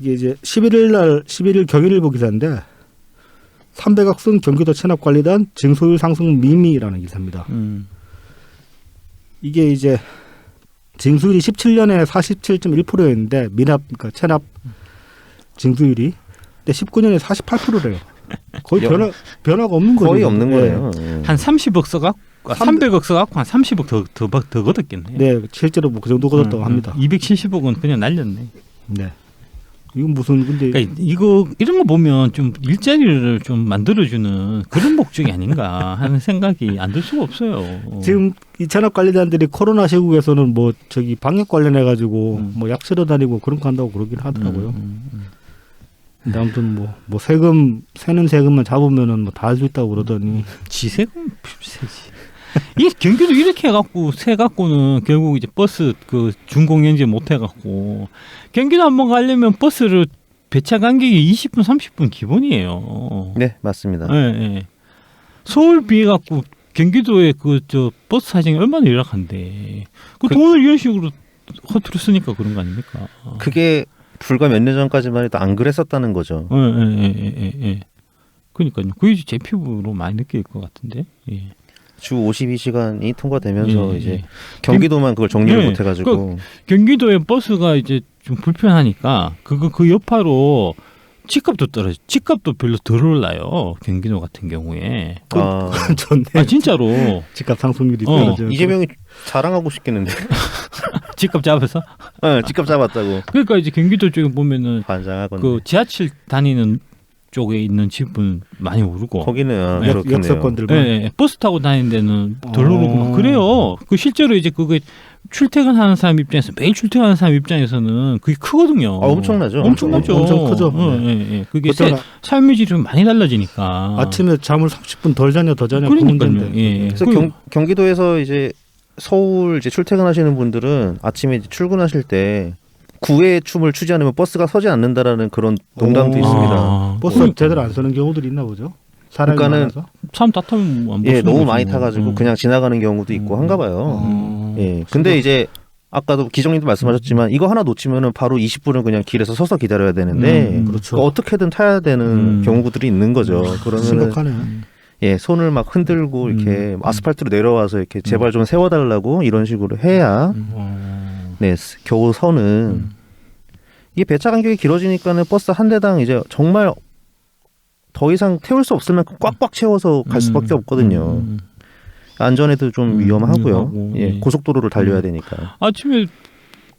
이게 이제 11일 경일일보 기사인데 300억 쓴 경기도 체납관리단 증소율 상승 미미라는 기사입니다. 이게 이제 징수율이 17년에 47.1%였는데 미납 그러니까 체납 징수율이 근데 19년에 48%래요. 거의 변화가 없는 거죠. 거의 없는 거예요. 한 30억 써갖고 300억 써갖고 한 30억 더 걷었겠네. 네, 실제로 뭐 그 정도 걷었다고 합니다. 270억은 그냥 날렸네. 네. 이건 무슨 근데 그러니까 이런 거 보면 좀 일자리를 좀 만들어주는 그런 목적이 아닌가 하는 생각이 안 들 수가 없어요. 지금 이 체납관리단들이 코로나 시국에서는 뭐 저기 방역 관련해 가지고 뭐 약 쓰러 다니고 그런 거 한다고 그러긴 하더라고요. 근데 아무튼 뭐 세는 세금만 잡으면은 뭐 다 할 수 있다고 그러더니 지세금 세지. 이 경기도 이렇게 해갖고 세 갖고는 결국 이제 버스 그 준공연제 못 해갖고 경기도 한번 가려면 버스를 배차 간격이 20분 30분 기본이에요. 네, 맞습니다. 예, 예. 서울 비해 갖고 경기도에 그 저 버스 사정이 얼마나 열악한데 그 돈을 이런 식으로 허투루 쓰니까 그런 거 아닙니까? 그게 불과 몇 년 전까지만 해도 안 그랬었다는 거죠. 예. 그러니까요. 그게 제 피부로 많이 느낄 것 같은데. 예. 주 52시간이 통과되면서 예, 이제 예. 경기도만 그걸 정리를 예, 못 해가지고 경기도에 버스가 이제 좀 불편하니까 그 여파로 집값도 떨어져. 집값도 별로 덜 올라요. 경기도 같은 경우에. 좋네. 아 진짜로. 집값 상승률이 어. 떨어져요. 이재명이 자랑하고 싶겠는데. 집값 잡아서. 집값 잡았다고. 그러니까 이제 경기도 쪽에 보면은 반장하건데. 그 지하철 다니는 쪽에 있는 집은 많이 오르고. 거기는 네, 그렇겠네요. 역세권들만. 예, 버스 타고 다니는 데는 덜 오르고 막 그래요. 그 실제로 이제 그게 출퇴근하는 사람 입장에서 매일 출퇴근하는 사람 입장에서는 그게 크거든요. 엄청나죠. 엄청나죠. 엄청 크죠. 예. 그게 보통 삶의 질이 많이 달라지니까. 아침에 잠을 30분 덜 자냐 더 자냐 그 그러니까요. 문제인데. 예. 그래서 그- 경기도에서 이제 서울 이제 출퇴근하시는 분들은 아침에 이제 출근하실 때 구애의 춤을 추지 않으면 버스가 서지 않는다라는 그런 농담도 오. 있습니다. 아, 버스 제대로 안 쓰는 경우들이 있나 보죠. 사람이 그러니까는 많아서. 사람 다 타면 안 예, 벗는 너무 거지 많이 뭐. 타가지고 그냥 지나가는 경우도 있고 한가 봐요. 예. 근데 이제 아까도 기정님도 말씀하셨지만 이거 하나 놓치면은 바로 20분을 그냥 길에서 서서 기다려야 되는데 그렇죠. 그거 어떻게든 타야 되는 경우들이 있는 거죠. 그러면 심각하네. 예, 손을 막 흔들고 이렇게 아스팔트로 내려와서 이렇게 제발 좀 세워달라고 이런 식으로 해야 네, 겨우 서는 이게 배차 간격이 길어지니까는 버스 한 대당 이제 정말 더 이상 태울 수 없을 만큼 꽉꽉 채워서 갈 수밖에 없거든요. 안전에도 좀 위험하고요. 위험하고, 예, 예. 고속도로를 달려야 되니까. 아침에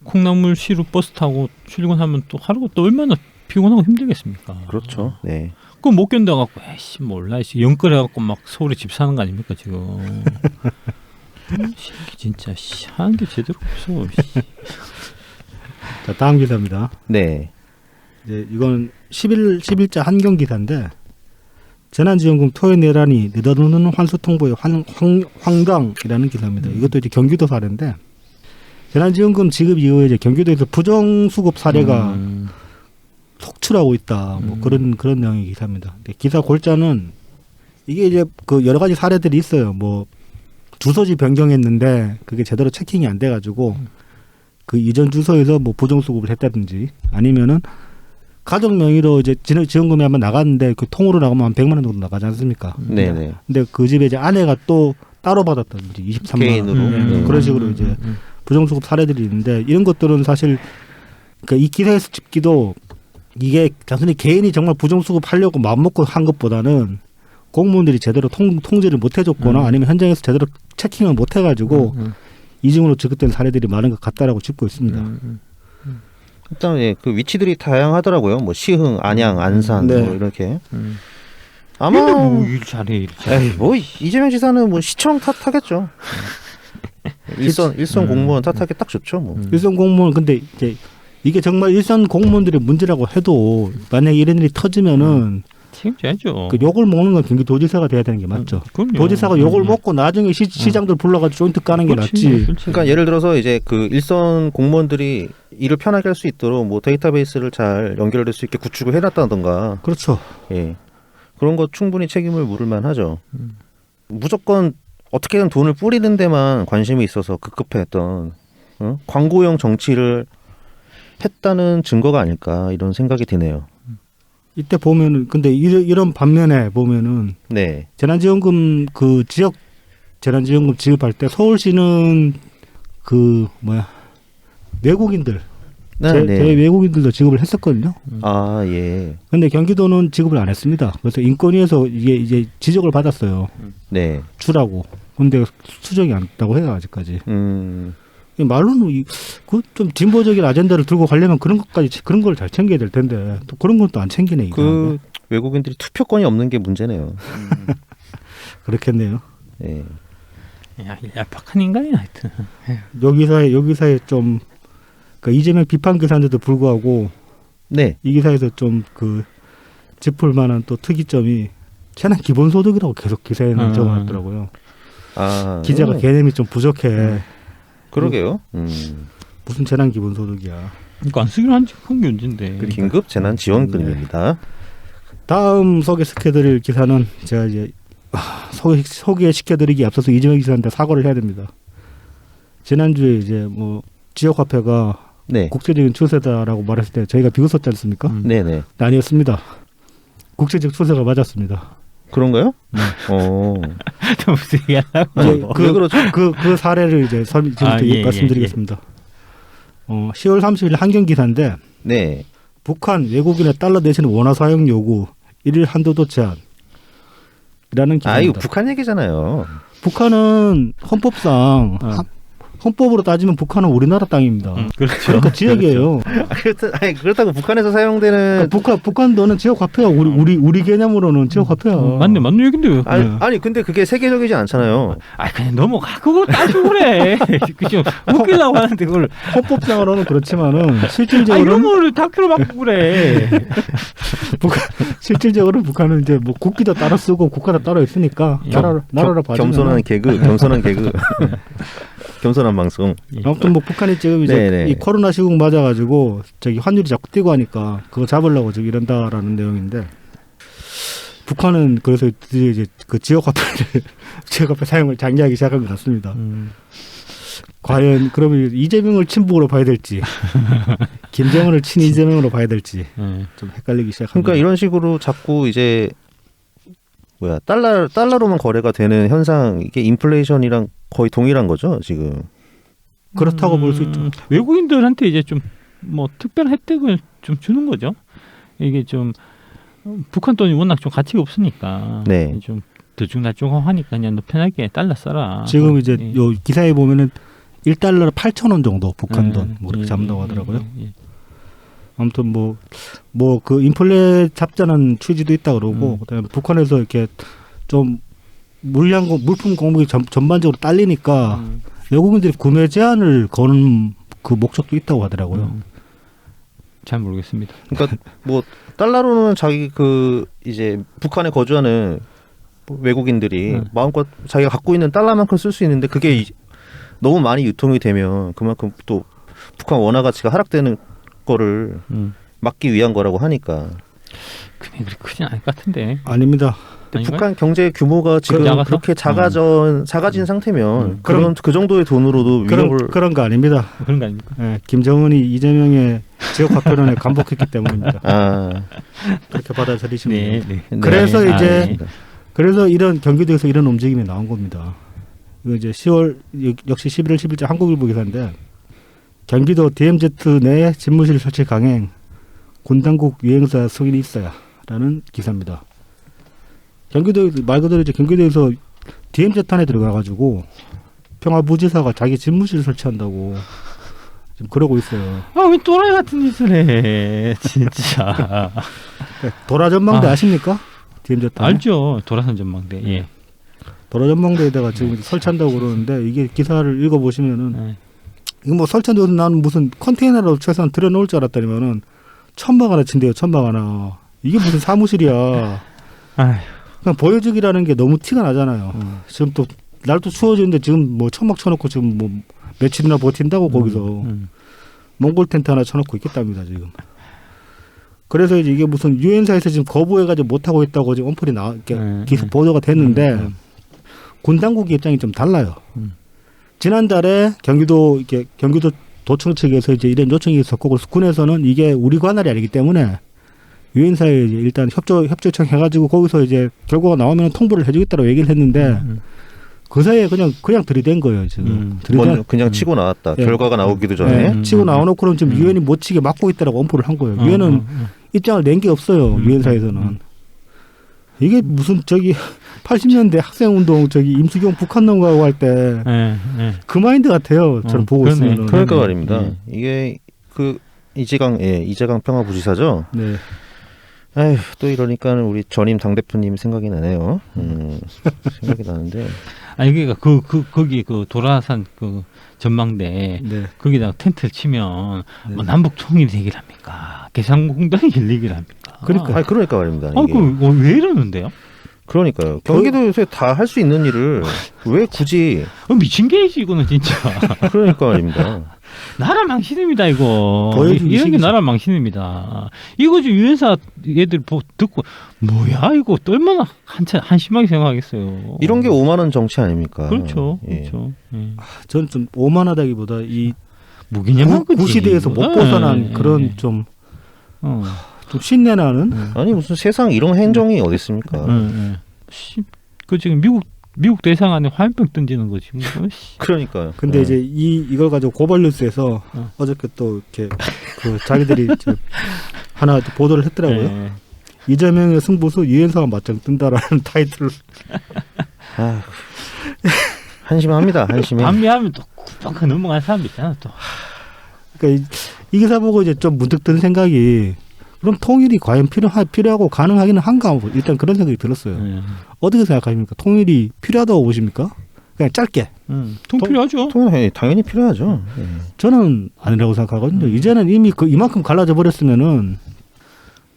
콩나물시로 버스 타고 출근하면 또 하루가 또 얼마나 피곤하고 힘들겠습니까? 그렇죠. 네. 그거 못 견뎌갖고 에이씨 몰라 씨 영끌해갖고 막 서울에 집 사는 거 아닙니까 지금? 이 새끼 진짜 씨, 하는 게 제대로 없어. 씨. 자, 다음 기사입니다. 네. 이제 이건 11자 한경 기사인데 재난지원금 토해 내란이 느닷없는 환수 통보의 황당이라는 기사입니다. 이것도 이제 경기도 사례인데 재난지원금 지급 이후에 이제 경기도에서 부정수급 사례가 속출하고 있다. 뭐 그런 내용의 기사입니다. 근데 기사 골자는 이게 이제 그 여러 가지 사례들이 있어요. 뭐 주소지 변경했는데 그게 제대로 체킹이 안 돼가지고 그 이전 주소에서 뭐 부정수급을 했다든지 아니면은 가족 명의로 이제 지원금이 한번 나갔는데 그 통으로 나가면 한 100만 원 정도 나가지 않습니까? 네네. 근데 그 집에 이제 아내가 또 따로 받았다든지 23만 개인으로. 원 그런 식으로 이제 부정수급 사례들이 있는데 이런 것들은 사실 그러니까 이 기사에서 짚기도 이게 단순히 개인이 정말 부정수급 하려고 마음먹고 한 것보다는 공무원들이 제대로 통제를 못 해줬거나 아니면 현장에서 제대로 체킹을 못 해가지고 이중으로 지급된 사례들이 많은 것 같다라고 짚고 있습니다. 일단 예, 그 위치들이 다양하더라고요. 뭐 시흥, 안양, 안산 네. 뭐 이렇게. 근데 아마 뭐일 잘해 이렇게. 에이, 뭐 이재명 지사는 뭐 시청 탓하겠죠. 일선 공무원 탓하기 딱 좋죠. 뭐. 일선 공무원 근데 이제 이게 정말 일선 공무원들의 문제라고 해도 만약 이런 일이 터지면은 책임져야죠. 그 욕을 먹는 건 경기도지사가 돼야 되는 게 맞죠. 그럼요. 도지사가 욕을 먹고 나중에 시장들 불러가지고 조인트 까는 게 낫지. 그러니까 예를 들어서 이제 그 일선 공무원들이 일을 편하게 할 수 있도록 뭐 데이터베이스를 잘 연결될 수 있게 구축을 해놨다던가. 그렇죠. 예. 그런 거 충분히 책임을 물을 만하죠. 무조건 어떻게든 돈을 뿌리는 데만 관심이 있어서 급급했던 광고용 정치를 했다는 증거가 아닐까 이런 생각이 드네요. 이때 보면은 근데 이런 반면에 보면은 네. 재난지원금 그 지역 재난지원금 지급할 때 서울시는 그 외국인들 네, 네. 외국인들도 지급을 했었거든요. 아, 예. 근데 경기도는 지급을 안 했습니다. 그래서 인권위에서 이게 이제 지적을 받았어요. 네. 주라고. 근데 수정이 안 됐다고 해요 아직까지. 말로는 그 좀 진보적인 아젠다를 들고 가려면 그런 걸 잘 챙겨야 될 텐데 또 그런 건 또 안 챙기네 이거. 그 외국인들이 투표권이 없는 게 문제네요. 그렇겠네요. 네. 얄팍한 인간이야 하여튼. 여기사에 좀 그러니까 이재명 비판 기사인데도 불구하고 네. 이 기사에서 좀 그 짚을 만한 또 특이점이 재난 기본소득이라고 계속 기사에는 적어놨더라고요. 아, 기자가 개념이 좀 부족해. 그러게요. 무슨 재난 기본소득이야. 그러니까 안 쓰기로 한 게 언젠데. 긴급 재난 지원금입니다. 다음 소개시켜드릴 기사는 제가 이제 소개시켜드리기 앞서서 이재명 기사한테 사과를 해야 됩니다. 지난주에 이제 뭐 지역화폐가 네. 국제적인 추세다라고 말했을 때 저희가 비웃었지 않습니까? 네네. 아니었습니다. 국제적 추세가 맞았습니다. 그런가요? 무슨 얘기하려고? 왜 그러죠? 그 사례를 이제 지금부터 말씀드리겠습니다. 10월 30일 한경 기사인데 네. 북한 외국인의 달러 대신 원화 사용 요구 1일 한도도 제한 이라는 기사입니다. 이거 북한 얘기잖아요. 북한은 헌법상 헌법으로 따지면 북한은 우리나라 땅입니다. 그렇죠. 그러니까 지역이에요. 그렇다고 북한에서 사용되는 그러니까 북한 돈은 지역 화폐야. 우리 개념으로는 지역 화폐야. 맞는 얘긴데. 아니 근데 그게 세계적이지 않잖아요. 그냥 넘어가. 그걸 따지고 그래. 그죠? 웃기려고 하는데 그걸 헌법상으로는 그렇지만은 이런 실질적으로는 거를 다큐로 바꾸고 그래. 실질적으로 북한은 이제 뭐 국기도 따로 쓰고 국가도 따로 있으니까 나라로 봐주면 겸손한 개그. 겸손한 방송. 아무튼 뭐 북한이 지금 이제 이 코로나 시국 맞아가지고 저기 환율이 자꾸 뛰고 하니까 그거 잡으려고 지금 이런다라는 내용인데 북한은 그래서 드디어 이제 그 지역 화폐 사용을 장려하기 시작한 것 같습니다. 과연 그러면 이재명을 친북으로 봐야 될지 김정은을 친 이재명으로 봐야 될지 좀 헷갈리기 시작합니다. 그러니까 이런 식으로 자꾸 이제 달러로만 거래가 되는 현상 이게 인플레이션이랑 거의 동일한 거죠 지금. 그렇다고 볼 수 있죠. 외국인들한테 이제 좀 뭐 특별한 혜택을 좀 주는 거죠. 이게 좀 북한 돈이 워낙 좀 가치가 없으니까 좀 들쭉날쭉하니까 그냥 너 편하게 달러 써라. 지금 이제 요 기사에 보면은 1달러를 8,000원 정도 북한 돈 뭐 그렇게 잡는다고 하더라고요. 아무튼 뭐 그 인플레 잡자는 취지도 있다 그러고 그다음에 북한에서 이렇게 좀 물품 공급이 전반적으로 딸리니까 외국인들이 구매 제한을 거는 그 목적도 있다고 하더라고요. 잘 모르겠습니다. 그러니까 뭐 달러로는 자기 그 이제 북한에 거주하는 외국인들이 마음껏 자기가 갖고 있는 달러만큼 쓸 수 있는데 그게 너무 많이 유통이 되면 그만큼 또 북한 원화 가치가 하락되는 거를 막기 위한 거라고 하니까. 그게 그렇게 크진 않을 것 같은데. 아닙니다. 북한 경제 규모가 지금 그렇게 작아진 상태면 그 정도의 돈으로도 위협을 그런 거 아닙니다. 그런 거 아닙니까? 네, 김정은이 이재명의 지역 화폐론에 감복했기 때문입니다. 그렇게 받아들이시면 됩니다. 그래서 그래서 이런 경기도에서 이런 움직임이 나온 겁니다. 이거 이제 10월 역시 11월 10일자 한국일보 기사인데 경기도 DMZ 내 집무실 설치 강행 군당국 유행사 승인이 있어야라는 기사입니다. 경기도 말 그대로 이제 경기도에서 DMZ 안에 들어가가지고 평화부지사가 자기 집무실 설치한다고 지금 그러고 있어요. 왜 또라이 같은 짓을 해, 진짜. 도라전망대 아십니까? DMZ 안에? 알죠, 도라산 전망대. 예. 도라전망대에다가 지금 설치한다고 그러는데 이게 기사를 읽어보시면은 이거 뭐 설치한다고 나는 무슨 컨테이너로 최소한 들여놓을 줄 알았더니만은 천막 하나 친대요. 천막 하나. 이게 무슨 사무실이야. 아휴. 그냥 보여주기라는 게 너무 티가 나잖아요. 지금 또 날도 추워지는데 지금 뭐 천막 쳐놓고 지금 뭐 며칠이나 버틴다고 거기서 몽골 텐트 하나 쳐놓고 있겠답니다 지금. 그래서 이제 이게 무슨 유엔사에서 지금 거부해가지고 못하고 있다고 지금 언플이 계속 보도가 됐는데 군 당국의 입장이 좀 달라요. 지난달에 경기도 도청 측에서 이제 이런 요청이 있었고 그래서 군에서는 이게 우리 관할이 아니기 때문에 유엔사에 이제 일단 협조 요청 해가지고 거기서 이제 결과가 나오면 통보를 해주겠다고 얘기를 했는데 그 사이에 그냥 들이댄 거예요 지금. 먼저 그냥 치고 나왔다. 예. 결과가 나오기도 전에. 치고 나와놓고 그럼 지금 유엔이 못 치게 막고 있다라고 언포를 한 거예요. 유엔은 입장을 낸 게 없어요. 유엔사에서는. 이게 무슨 80년대 학생운동 임수경 북한 농가하고 할 때 그 마인드 같아요. 저는 보고 그러네. 있으면. 그러니까 말입니다. 이게 이재강 평화부지사죠. 네. 아휴, 또 이러니까 우리 전임 당대표님 생각이 나네요. 생각이 나는데. 아니 그러니까 거기 도라산 전망대 네. 거기다가 텐트를 치면 네. 뭐 남북 통일이 되기랍니까? 개성공단이 열리기랍니까? 그러니까 말입니다. 이게. 왜 이러는데요? 그러니까요. 경기도에서 다 할 수 있는 일을 왜 굳이 미친 게이지 이거는 진짜. 그러니까 말입니다. 나라 망신입니다 이거. 보여주기 이런 게 싫죠. 나라 망신입니다. 이거 지금 유엔사 애들 듣고 뭐야 이거 또 얼마나 한심하게 생각하겠어요. 이런 게 5만 원 정치 아닙니까? 그렇죠. 예. 그렇죠. 예. 저는 좀 오만하다기보다 이 무기념한 거지. 구시대에서 못 예, 벗어난 예, 그런 예. 좀 어. 신내나는 아니 무슨 세상 이런 행정이 어디 있습니까? 그 지금 미국 대상 안에 화염병 던지는 거지. 뭐, 씨. 그러니까요. 근데 이제 이걸 가지고 고발뉴스에서 어저께 또 이렇게 자기들이 하나 또 보도를 했더라고요. 예. 이재명의 승부수 유엔사와 맞짱 뜬다라는 타이틀을. 아, 한심합니다. 한심해. 반미하면 또 꾹 넘어간 사람 있잖아 또. 그러니까 이 기사 보고 이제 좀 문득 든 생각이 그럼 통일이 과연 필요하고 가능하기는 한가? 일단 그런 생각이 들었어요. 어떻게 생각하십니까? 통일이 필요하다고 보십니까? 그냥 짧게. 통 필요하죠. 통일 당연히 필요하죠. 예. 저는 아니라고 생각하거든요. 이제는 이미 이만큼 갈라져 버렸으면은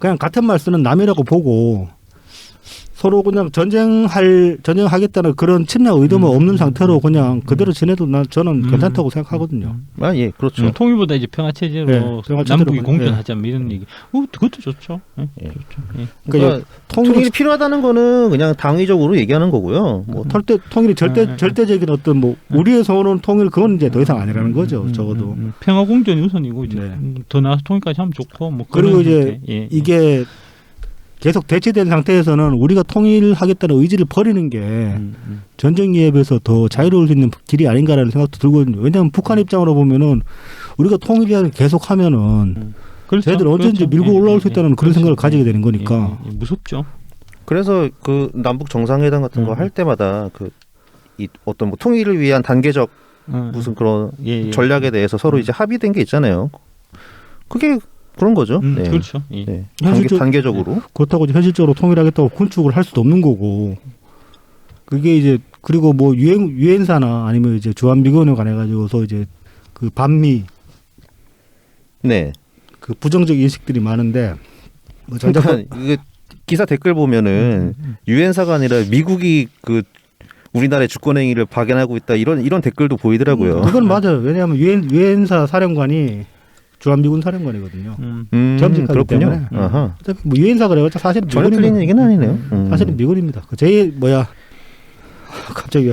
그냥 같은 말 쓰는 남이라고 보고 서로 그냥 전쟁하겠다는 그런 침략 의도만 없는 상태로 그냥 그대로 지내도 저는 괜찮다고 생각하거든요. 아, 예, 그렇죠. 통일보다 이제 평화 체제로 네, 평화 체제로 남북이 가는- 공존하자 뭐 이런 얘기. 그것도 좋죠. 예, 예. 좋죠. 예. 그러니까 통일이 필요하다는 거는 그냥 당위적으로 얘기하는 거고요. 뭐 통일이 절대적인 어떤 뭐 우리의 서원은 통일 그건 이제 더 이상 아니라는 거죠. 적어도. 평화 공존이 우선이고 이제 네. 더 나아서 통일까지 하면 좋고 뭐 그리고 그런 이제 형태. 예. 이게 계속 대치된 상태에서는 우리가 통일하겠다는 의지를 버리는 게 전쟁 예비해서 더 자유로울 수 있는 길이 아닌가라는 생각도 들거든요. 왜냐하면 북한 입장으로 보면은 우리가 통일을 계속하면은 그렇죠. 쟤들 언제든지 그렇죠. 밀고 올라올 수 있다는 그런 그렇죠. 생각을 가지게 되는 거니까. 예, 무섭죠. 그래서 그 남북 정상회담 같은 거 할 때마다 이 어떤 뭐 통일을 위한 단계적 무슨 그런 예, 예. 전략에 대해서 서로 이제 합의된 게 있잖아요. 그게 그런 거죠. 네. 그렇죠. 예. 네. 현실적- 단계적으로. 그렇다고 이제 현실적으로 통일하겠다고 군축을 할 수도 없는 거고. 그게 이제 그리고 뭐 유엔사나 아니면 이제 주한미군에 관해 가지고서 이제 그 반미 네. 그 부정적 인식들이 많은데 뭐 그러니까 이게 기사 댓글 보면은 유엔사가 아니라 미국이 그 우리나라의 주권 행위를 박연하고 있다 이런 댓글도 보이더라고요. 그건 맞아요. 왜냐하면 유엔사 사령관이 주한미군 사령관이거든요. 겸직하기 그렇군요. 때문에. 아하. 어차피 뭐 유엔사 그래봤자 사실은 전혀 틀린 미군입니다. 얘기는 아니네요. 사실은 미군입니다. 제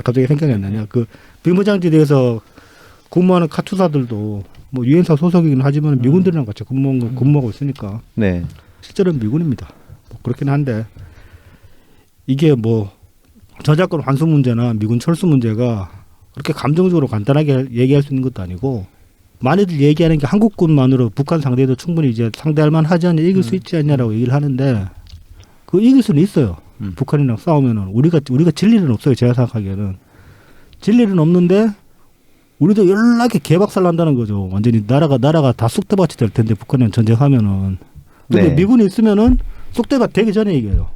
갑자기 생각이 안 나냐. 그 비무장지대에서 근무하는 카투사들도 뭐 유엔사 소속이긴 하지만 미군들이랑 같이 근무하고 있으니까 네. 실제로는 미군입니다. 뭐 그렇긴 한데 이게 뭐 저작권 환수 문제나 미군 철수 문제가 그렇게 감정적으로 간단하게 얘기할 수 있는 것도 아니고 많이들 얘기하는 게 한국군만으로 북한 상대도 충분히 이제 상대할 만하지 않냐 이길 수 있지 않냐라고 얘기를 하는데 그 이길 수는 있어요. 북한이랑 싸우면은 우리가 질 일은 없어요. 제가 생각하기에는 질 일은 없는데 우리도 연락에 개박살 난다는 거죠. 완전히 나라가 다 쑥대밭이 될 텐데 북한이랑 전쟁하면은 근데 네. 미군이 있으면은 쑥대밭 되기 전에 이겨요.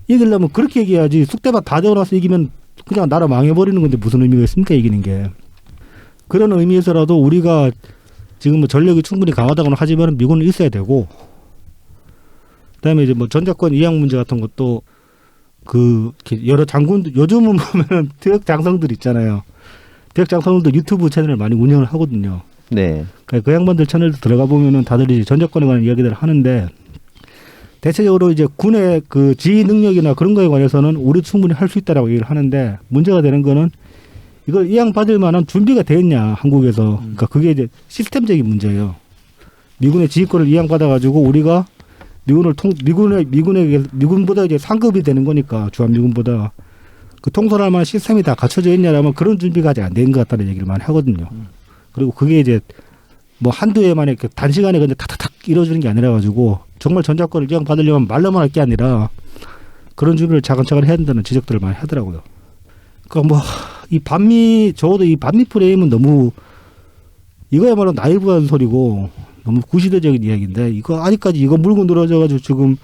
이기려면 그렇게 얘기해야지 쑥대밭 다 되고 나서 이기면 그냥 나라 망해버리는 건데 무슨 의미가 있습니까 이기는 게. 그런 의미에서라도 우리가 지금 뭐 전력이 충분히 강하다고는 하지만 미군은 있어야 되고 그다음에 이제 뭐 전작권 이양 문제 같은 것도 그 이렇게 여러 장군들 요즘은 보면은 대학 장성들 있잖아요. 대학 장성들도 유튜브 채널을 많이 운영을 하거든요. 네. 그러니까 그 양반들 채널도 들어가 보면은 다들 이제 전작권에 관한 이야기들을 하는데 대체적으로 이제 군의 그 지휘 능력이나 그런 거에 관해서는 우리 충분히 할 수 있다라고 얘기를 하는데 문제가 되는 거는 이걸 이양 받을 만한 준비가 돼 있냐 한국에서. 그러니까 그게 이제 시스템적인 문제예요. 미군의 지휘권을 이양 받아 가지고 우리가 미군보다 이제 상급이 되는 거니까 주한미군보다 그 통솔할 만한 시스템이 다 갖춰져 있냐라면 그런 준비가 아직 안 된 것 같다는 얘기를 많이 하거든요. 그리고 그게 이제 뭐 한두 해 만에 단시간에 근데 탁탁탁 이루어지는 게 아니라 가지고 정말 전작권을 이양 받으려면 말로만 할 게 아니라 그런 준비를 차근차근 해야 된다는 지적들을 많이 하더라고요. 그러니까 뭐 이 적어도 이 반미 프레임은 너무 이거야말로 나이브한 소리고 너무 구시대적인 이야기인데 이거 아직까지 이거 물고 늘어져가지고 지금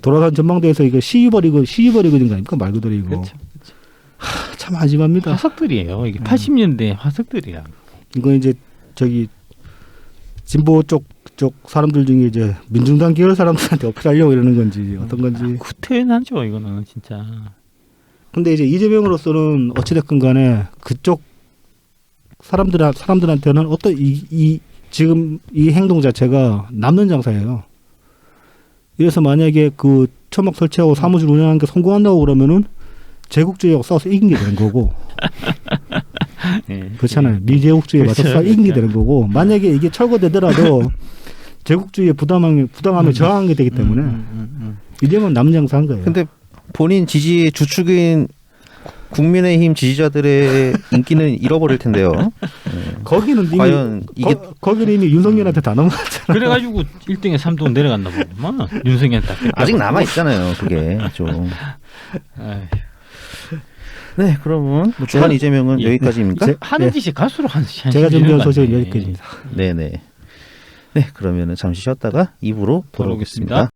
돌아간 전망대에서 이거 시위버리거든 거 아닙니까 말 그대로 이거. 그렇죠. 참 안심합니다. 화석들이에요. 이게 80년대 화석들이야. 이거 이제 저기 진보 쪽 사람들 중에 이제 민중당 계열 사람들한테 어필하려고 이러는 건지 어떤 건지. 구태연하죠 이거는 진짜. 근데 이제 이재명으로서는 어찌됐건 간에 그쪽 사람들한테는 어떤 지금 이 행동 자체가 남는 장사예요. 이래서 만약에 그 천막 설치하고 사무실 운영하는 게 성공한다고 그러면은 제국주의하고 싸워서 이긴 게 되는 거고. 네. 그렇잖아요. 미제국주의에 맞서 싸워 이긴 게 되는 거고. 만약에 이게 철거되더라도 제국주의에 부당하면 저항하게 되기 때문에 이제는 남는 장사한 거예요. 근데 본인 지지의 주축인 국민의힘 지지자들의 인기는 잃어버릴 텐데요. 거기는 과연 이게 거기는 이미 윤석열한테 다 넘어갔잖아. 그래가지고 1등에 3등 내려갔나 보구만. 윤석열한테 아직 남아 있잖아요. 그게 좀. 아휴. 네, 그러면 뭐 주한 이재명은 여기까지입니까? 하는 짓이 갈수록 하는 짓이 제가 준비한 소식은 여기까지입니다. 네네. 네, 그러면은 잠시 쉬었다가 입으로 돌아오겠습니다.